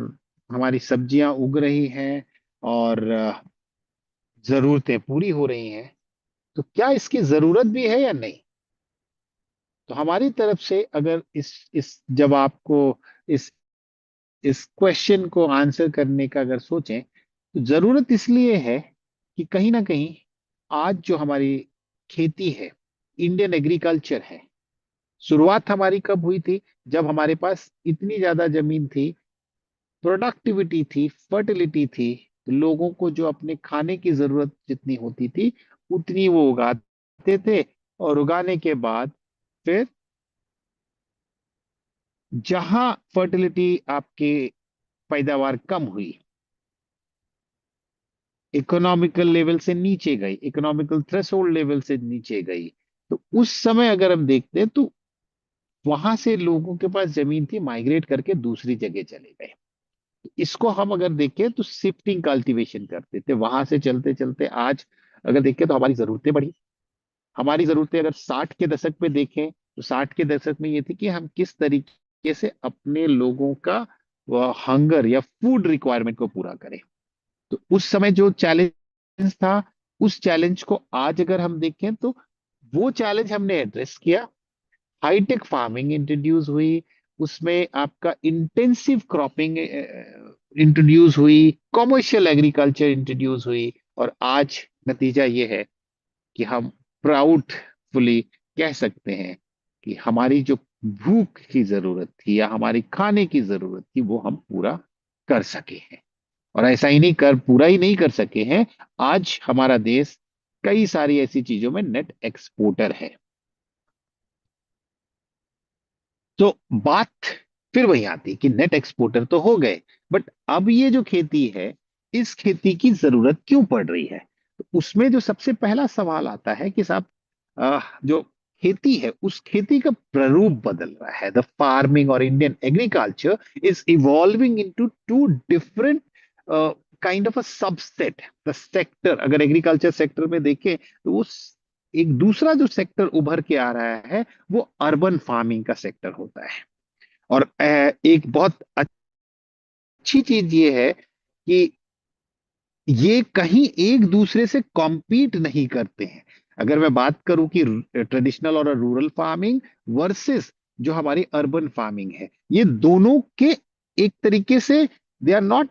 हमारी सब्जियां उग रही हैं और जरूरतें पूरी हो रही हैं, तो क्या इसकी जरूरत भी है या नहीं. तो हमारी तरफ से अगर इस जवाब को, इस इस क्वेश्चन को आंसर करने का अगर सोचें, तो जरूरत इसलिए है कि कहीं ना कहीं आज जो हमारी खेती है, इंडियन एग्रीकल्चर है, शुरुआत हमारी कब हुई थी, जब हमारे पास इतनी ज्यादा जमीन थी, प्रोडक्टिविटी थी, फर्टिलिटी थी, तो लोगों को जो अपने खाने की जरूरत जितनी होती थी उतनी वो उगाते थे. और उगाने के बाद फिर जहां फर्टिलिटी आपके पैदावार कम हुई, इकोनॉमिकल लेवल से नीचे गई, इकोनॉमिकल थ्रेशोल्ड लेवल से नीचे गई, तो उस समय अगर हम देखते हैं तो वहां से लोगों के पास जमीन थी, माइग्रेट करके दूसरी जगह चले गए. इसको हम अगर देखें तो शिफ्टिंग कल्टीवेशन करते थे. वहां से चलते चलते आज अगर देखें तो हमारी जरूरतें बढ़ी। हमारी जरूरतें अगर 60 के दशक में देखें तो 60 के दशक में ये थी कि हम किस तरीके से अपने लोगों का हंगर या फूड रिक्वायरमेंट को पूरा करें। तो उस समय जो चैलेंज था, उस चैलेंज को आज अगर हम देखें तो वो चैलेंज हमने एड्रेस किया। हाईटेक फार्मिंग इंट्रोड्यूस हुई, उसमें आपका इंटेंसिव क्रॉपिंग इंट्रोड्यूस हुई, कॉमर्शियल एग्रीकल्चर इंट्रोड्यूस हुई, और आज नतीजा ये है कि हम प्राउडफुली कह सकते हैं कि हमारी जो भूख की जरूरत थी या हमारी खाने की जरूरत थी वो हम पूरा कर सके हैं। और ऐसा ही नहीं कर पूरा ही नहीं कर सके हैं, आज हमारा देश कई सारी ऐसी चीजों में नेट एक्सपोर्टर है। तो बात फिर वही आती कि नेट एक्सपोर्टर तो हो गए, बट अब ये जो खेती है, इस खेती की जरूरत क्यों पड़ रही है? तो उसमें जो सबसे पहला सवाल आता है कि साहब, जो खेती है उस खेती का प्रारूप बदल रहा है। द फार्मिंग और Indian agriculture is evolving into two different kind of a subset. The sector, अगर एग्रीकल्चर सेक्टर में देखें तो उस एक दूसरा जो सेक्टर उभर के आ रहा है वो अर्बन फार्मिंग का सेक्टर होता है। और एक बहुत अच्छी चीज ये है कि ये कहीं एक दूसरे से कॉम्पीट नहीं करते हैं। अगर मैं बात करूं कि ट्रेडिशनल और रूरल फार्मिंग वर्सेस जो हमारी अर्बन फार्मिंग है, ये दोनों के एक तरीके से they are not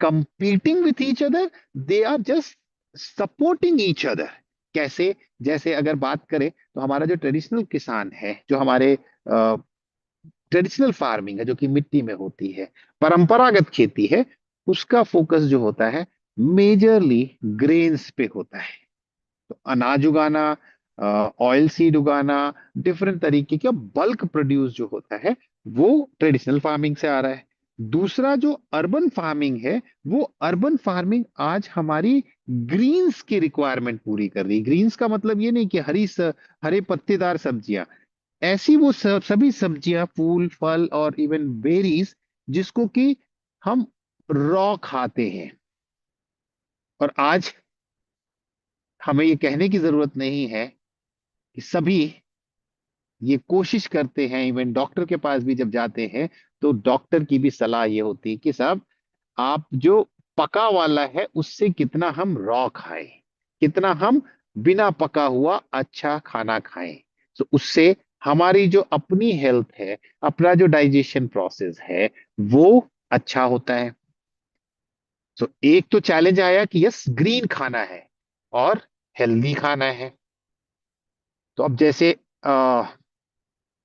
competing with each other, they are just supporting each other. कैसे? जैसे अगर बात करें तो हमारा जो ट्रेडिशनल किसान है, जो हमारे ट्रेडिशनल फार्मिंग है जो कि मिट्टी में होती है, परंपरागत खेती है, उसका फोकस जो होता है मेजरली ग्रेन्स पे होता है। तो अनाज उगाना, ऑयल सीड उगाना, डिफरेंट तरीके का बल्क प्रोड्यूस जो होता है वो ट्रेडिशनल फार्मिंग से आ रहा है। दूसरा जो अर्बन फार्मिंग है, वो अर्बन फार्मिंग आज हमारी ग्रीन्स की रिक्वायरमेंट पूरी कर रही है। ग्रीन्स का मतलब ये नहीं कि हरे पत्तेदार सब्जियां, ऐसी वो सभी सब्जियां, फूल फल और इवन बेरीज जिसको कि हम रॉ खाते हैं। और आज हमें ये कहने की जरूरत नहीं है कि सभी ये कोशिश करते हैं। इवन डॉक्टर के पास भी जब जाते हैं तो डॉक्टर की भी सलाह ये होती है कि साहब, आप जो पका वाला है उससे कितना हम रॉ खाएं, कितना हम बिना पका हुआ अच्छा खाना खाएं, तो उससे हमारी जो अपनी हेल्थ है, अपना जो डाइजेशन प्रोसेस है, वो अच्छा होता है। तो एक तो चैलेंज आया कि यस, ग्रीन खाना है और हेल्दी खाना है। तो अब जैसे आ,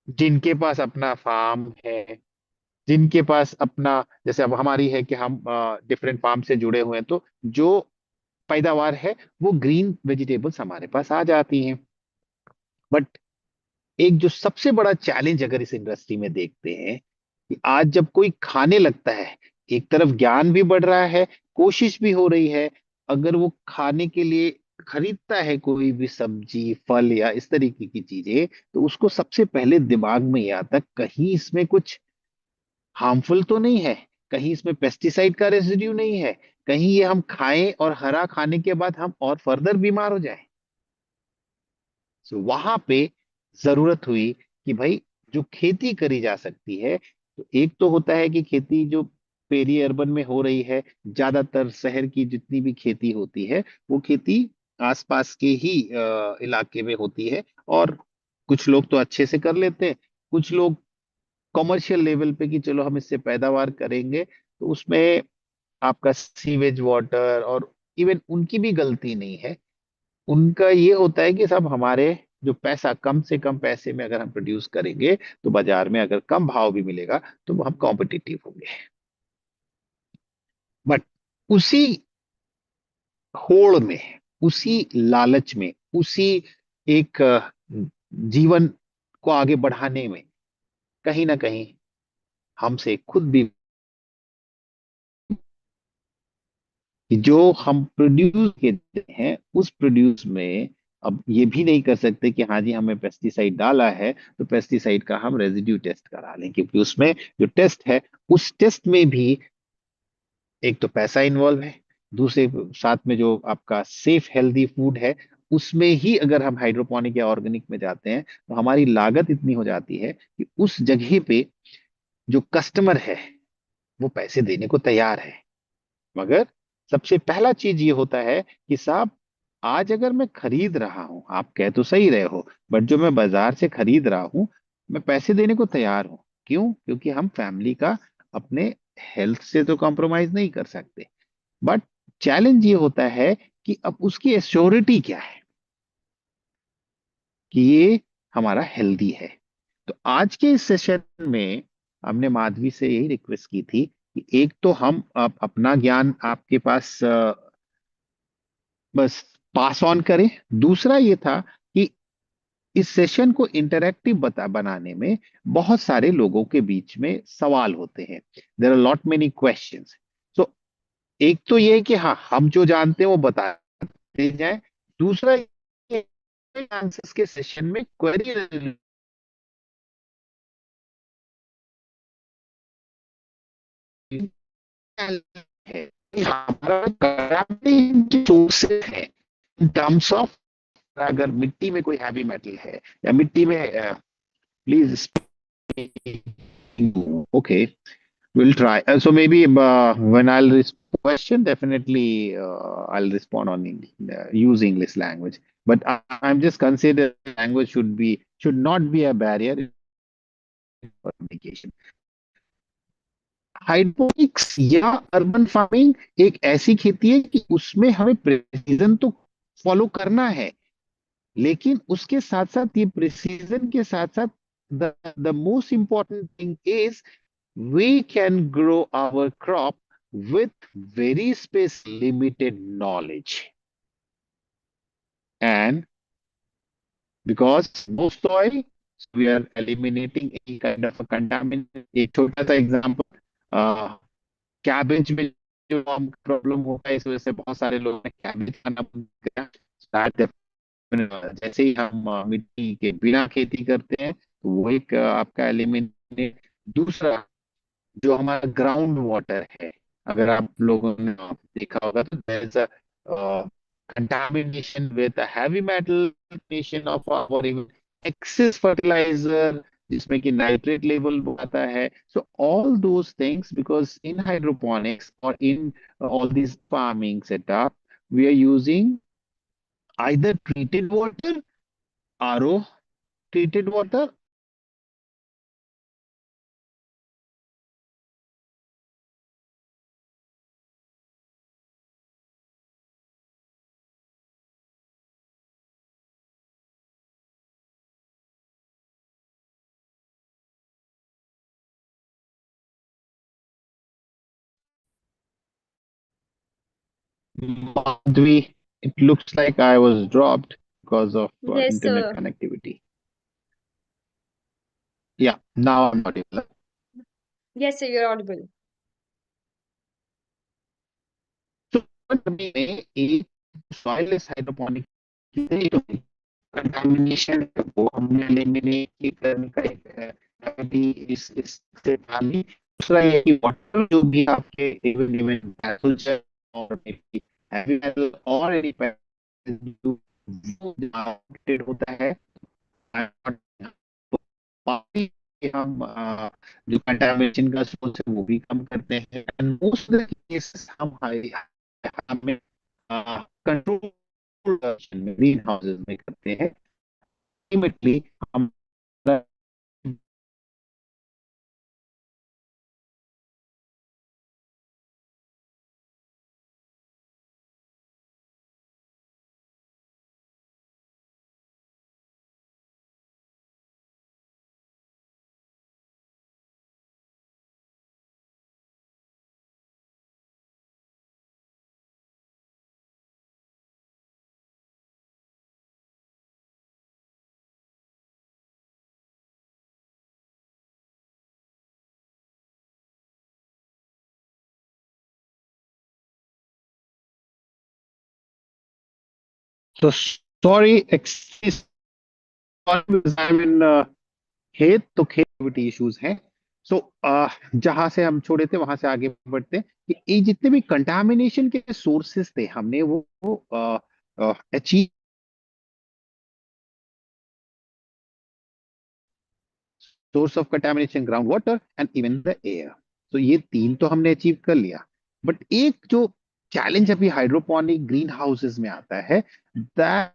जिनके पास अपना फार्म है, जिनके पास अपना, जैसे अब हमारी है कि हम डिफरेंट फार्म से जुड़े हुए हैं, तो जो पैदावार है वो ग्रीन वेजिटेबल्स हमारे पास आ जाती हैं। बट एक जो सबसे बड़ा चैलेंज अगर इस इंडस्ट्री में देखते हैं कि आज जब कोई खाने लगता है, एक तरफ ज्ञान भी बढ़ रहा है, कोशिश भी हो रही है, अगर वो खाने के लिए खरीदता है कोई भी सब्जी फल या इस तरीके की चीजें, तो उसको सबसे पहले दिमाग में ये आता है कहीं इसमें कुछ हार्मफुल तो नहीं है, कहीं इसमें पेस्टिसाइड का रेसिड्यू नहीं है, कहीं ये हम खाएं और हरा खाने के बाद हम और फर्दर बीमार हो जाएं। सो वहां पे जरूरत हुई कि भाई जो खेती करी जा सकती है, तो एक तो होता है कि खेती जो पेरी अर्बन में हो रही है, ज्यादातर शहर की जितनी भी खेती होती है वो खेती आसपास के ही इलाके में होती है। और कुछ लोग तो अच्छे से कर लेते हैं, कुछ लोग कमर्शियल लेवल पे कि चलो हम इससे पैदावार करेंगे, तो उसमें आपका सीवेज वाटर, और इवन उनकी भी गलती नहीं है। उनका ये होता है कि सब हमारे जो पैसा, कम से कम पैसे में अगर हम प्रोड्यूस करेंगे तो बाजार में अगर कम भाव भी मिलेगा तो हम कॉम्पिटिटिव होंगे। बट उसी होड़ में, उसी लालच में, उसी एक जीवन को आगे बढ़ाने में कहीं ना कहीं हमसे खुद भी कि जो हम प्रोड्यूस करते हैं उस प्रोड्यूस में अब ये भी नहीं कर सकते कि हाँ जी हमें पेस्टिसाइड डाला है तो पेस्टिसाइड का हम रेजिड्यू टेस्ट करा लें, क्योंकि उसमें जो टेस्ट है, उस टेस्ट में भी एक तो पैसा इन्वॉल्व है, दूसरे साथ में जो आपका सेफ हेल्दी फूड है, उसमें ही अगर हम हाइड्रोपोनिक या ऑर्गेनिक में जाते हैं तो हमारी लागत इतनी हो जाती है कि उस जगह पे जो कस्टमर है वो पैसे देने को तैयार है। मगर सबसे पहला चीज ये होता है कि साहब, आज अगर मैं खरीद रहा हूं, आप कह तो सही रहे हो, बट जो मैं बाजार से खरीद रहा हूं, मैं पैसे देने को तैयार हूं। क्यों? क्योंकि हम फैमिली का अपने हेल्थ से तो कॉम्प्रोमाइज नहीं कर सकते। बट चैलेंज ये होता है कि अब उसकी एश्योरिटी क्या है कि ये हमारा हेल्दी है। तो आज के इस सेशन में हमने माधवी से यही रिक्वेस्ट की थी कि एक तो हम अपना ज्ञान आपके पास बस पास ऑन करें। दूसरा ये था कि इस सेशन को इंटरैक्टिव बता बनाने में बहुत सारे लोगों के बीच में सवाल होते हैं। There are lot many questions. So एक तो ये है कि हाँ, हम जो जानते हैं वो बताते जाएं। दूसरा ये आंसर्स के सेशन में क्वेरी है, हमारा सोर्सेस है इन टर्म्स ऑफ, अगर मिट्टी में कोई हैवी मेटल है या मिट्टी में, please, okay, we'll try. So maybe when question, definitely I'll respond on use English language. But I'm just consider language should not be a barrier in communication. Hydroponics या urban farming एक ऐसी खेती है कि उसमें हमें प्रिसीजन तो follow करना है, लेकिन उसके साथ साथ ये प्रिसीजन के साथ साथ the most important thing is we can grow our crop with very space limited knowledge, and because no soil, we are eliminating any kind of a contaminant. एक छोटा सा एग्जांपल, कैबेज में जो हम प्रॉब्लम होता है, इस वजह से बहुत सारे लोगों ने कैबेज खाना बंद किया। That जैसे ही हम मिट्टी के बिना खेती करते हैं तो वो एक आपका एलिमिनेट। दूसरा, जो हमारा ग्राउंड वाटर है, अगर आप लोगों ने देखा होगा तो there is a contamination with a heavy metal contamination of or even excess fertilizer, जिसमें कि नाइट्रेट लेवल आता है। So all those things, because in hydroponics और इन all these farming setup, we are using either treated water, RO treated water. Madhvi, it looks like I was dropped because of Yes, internet sir. connectivity. Yeah, now I'm audible. Yes, sir, you're audible. So, में एक soil hydroponic contamination को हमने eliminate करने का एक remedy इससे डाली। दूसरा ये कि वाटर जो भी आपके इवन इवन है और हैवी मेटल और एनी होता है, पानी के हम जो कंटामिनेशन का सोर्स है वो भी कम करते हैं। And most of the cases हम हमें कंट्रोल में ग्रीन हाउसेस में करते हैं। अल्टीमेटली हम so sorry, excuse, I mean खेत तो खेत इश्यूज हैं, सो जहां से हम छोड़े थे वहां से आगे बढ़ते हैं कि ये जितने भी कंटामिनेशन के सोर्सेस थे हमने वो achieve source of contamination ground water and even the air. तो ये तीन तो हमने अचीव कर लिया, बट एक जो चैलेंज अभी हाइड्रोपोनिक ग्रीन हाउसेस में आता है, दैट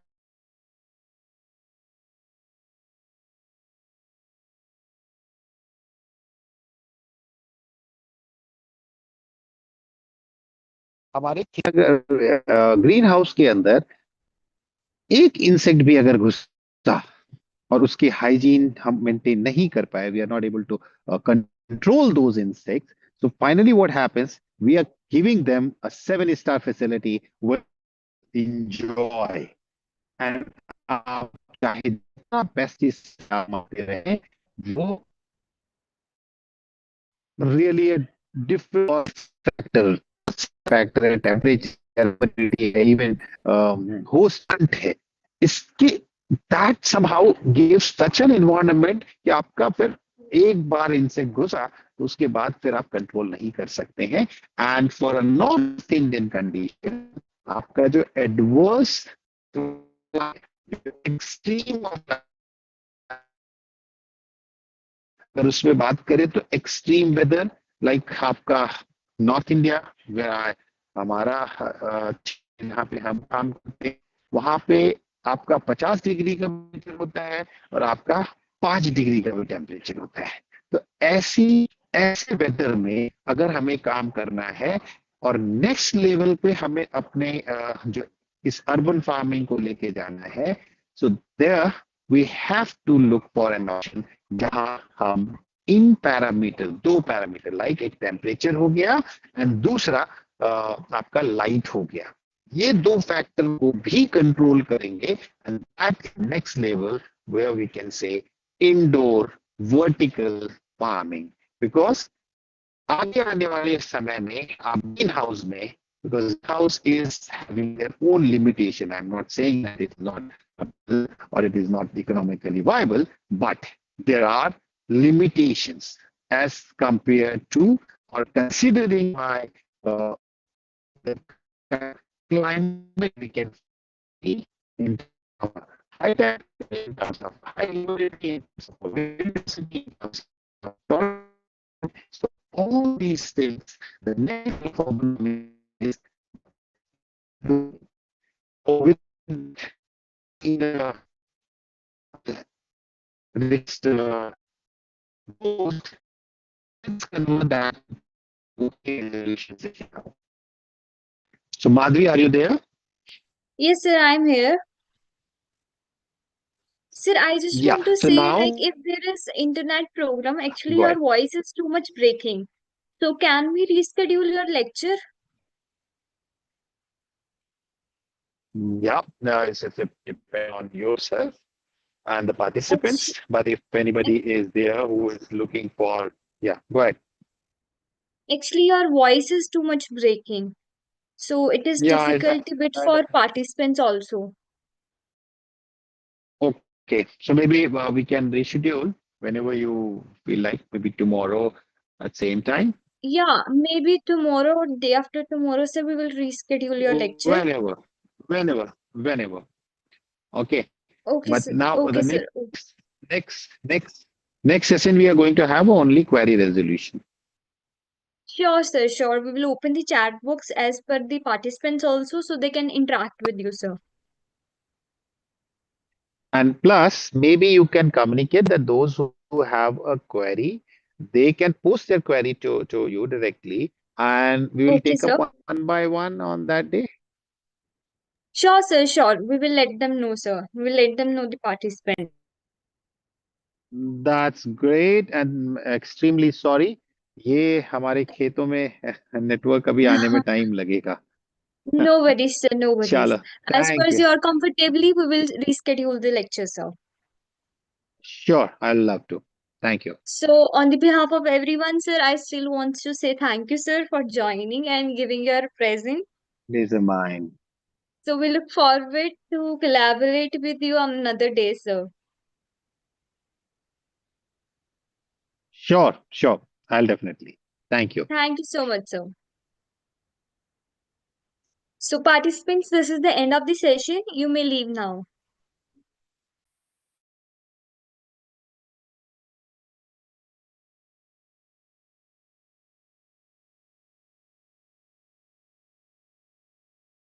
हमारे ग्रीन हाउस के अंदर एक इंसेक्ट भी अगर घुसा और उसकी हाइजीन हम मेंटेन नहीं कर पाए, we are not able to control those insects, so finally what happens, we are giving them a 7-star facility with enjoy, and आप चाहे जितना पेस्टिसाइड मारते रहे, वो really a different फैक्टर है, टेम्परेचर है, इवन होस्ट है इसके, that somehow gives such an environment कि आपका फिर एक बार इंसेक्ट घुसा तो उसके बाद फिर आप कंट्रोल नहीं कर सकते हैं। And for a north Indian condition, आपका जो एडवर्स एक्सट्रीम, अगर उसमें बात करें तो एक्सट्रीम वेदर लाइक आपका नॉर्थ इंडिया, हमारा यहाँ पे हम काम करते हैं, वहां पे आपका 50 डिग्री का टेम्परेचर होता है और आपका 5 डिग्री का भी टेम्परेचर होता है। तो ऐसी ऐसे वेदर में अगर हमें काम करना है और नेक्स्ट लेवल पे हमें अपने जो इस अर्बन फार्मिंग को लेके जाना है, so there we have to look for an option जहां हम इन पैरामीटर, दो पैरामीटर लाइक एक टेम्परेचर हो गया एंड दूसरा आपका लाइट हो गया, ये दो फैक्टर को भी कंट्रोल करेंगे, and that next level where we can say indoor vertical farming. Because आगे आने वाले समय में आप ग्रीन हाउस में, because house is having their own limitation. I'm not saying that it's not or it is not economically viable, but there are limitations as compared to or considering my the climate we can see in terms of high temperature, in terms of high humidity, in terms of vibrancy, in terms of so all these things, the next problem is with in a next post, let's convert that to a relationship. So Madhvi, are you there? Yes, sir, I'm here. Sir, I just Yeah. want to So say, like, now if there is internet program, actually go your ahead. voice is too much breaking. So can we reschedule your lecture? Yeah. Now it's depend on yourself and the Actu- participants. But if anybody is there who is looking for, yeah, go ahead. Actually, your voice is too much breaking. So it is Yeah. difficult a bit I, for participants also. okay. So maybe we can reschedule whenever you feel like, maybe tomorrow at same time. Yeah, maybe tomorrow or day after tomorrow, sir, we will reschedule your lecture. Whenever, whenever. Okay. Okay, But sir. now the Okay, sir. next, next session we are going to have only query resolution. Sure, sir, sure. We will open the chat box as per the participants also so they can interact with you, sir. And plus, maybe you can communicate that those who have a query, they can post their query to you directly, and we will Okay, take up sir. one by one on that day. Sure, sir, sure. We will let them know, sir. We will let them know the participant. That's great and extremely sorry. ये हमारे खेतों में network अभी आने में time लगेगा। No worries, sir. No worries. चलो, As per thank you. your comfortably, we will reschedule the lecture, sir. Sure, I'll love to. Thank you. So, on the behalf of everyone, sir, I still want to say thank you, sir, for joining and giving your presence. These are mine. So, we look forward to collaborate with you on another day, sir. Sure. I'll definitely. Thank you. Thank you so much, sir. So, participants, this is the end of the session. You may leave now.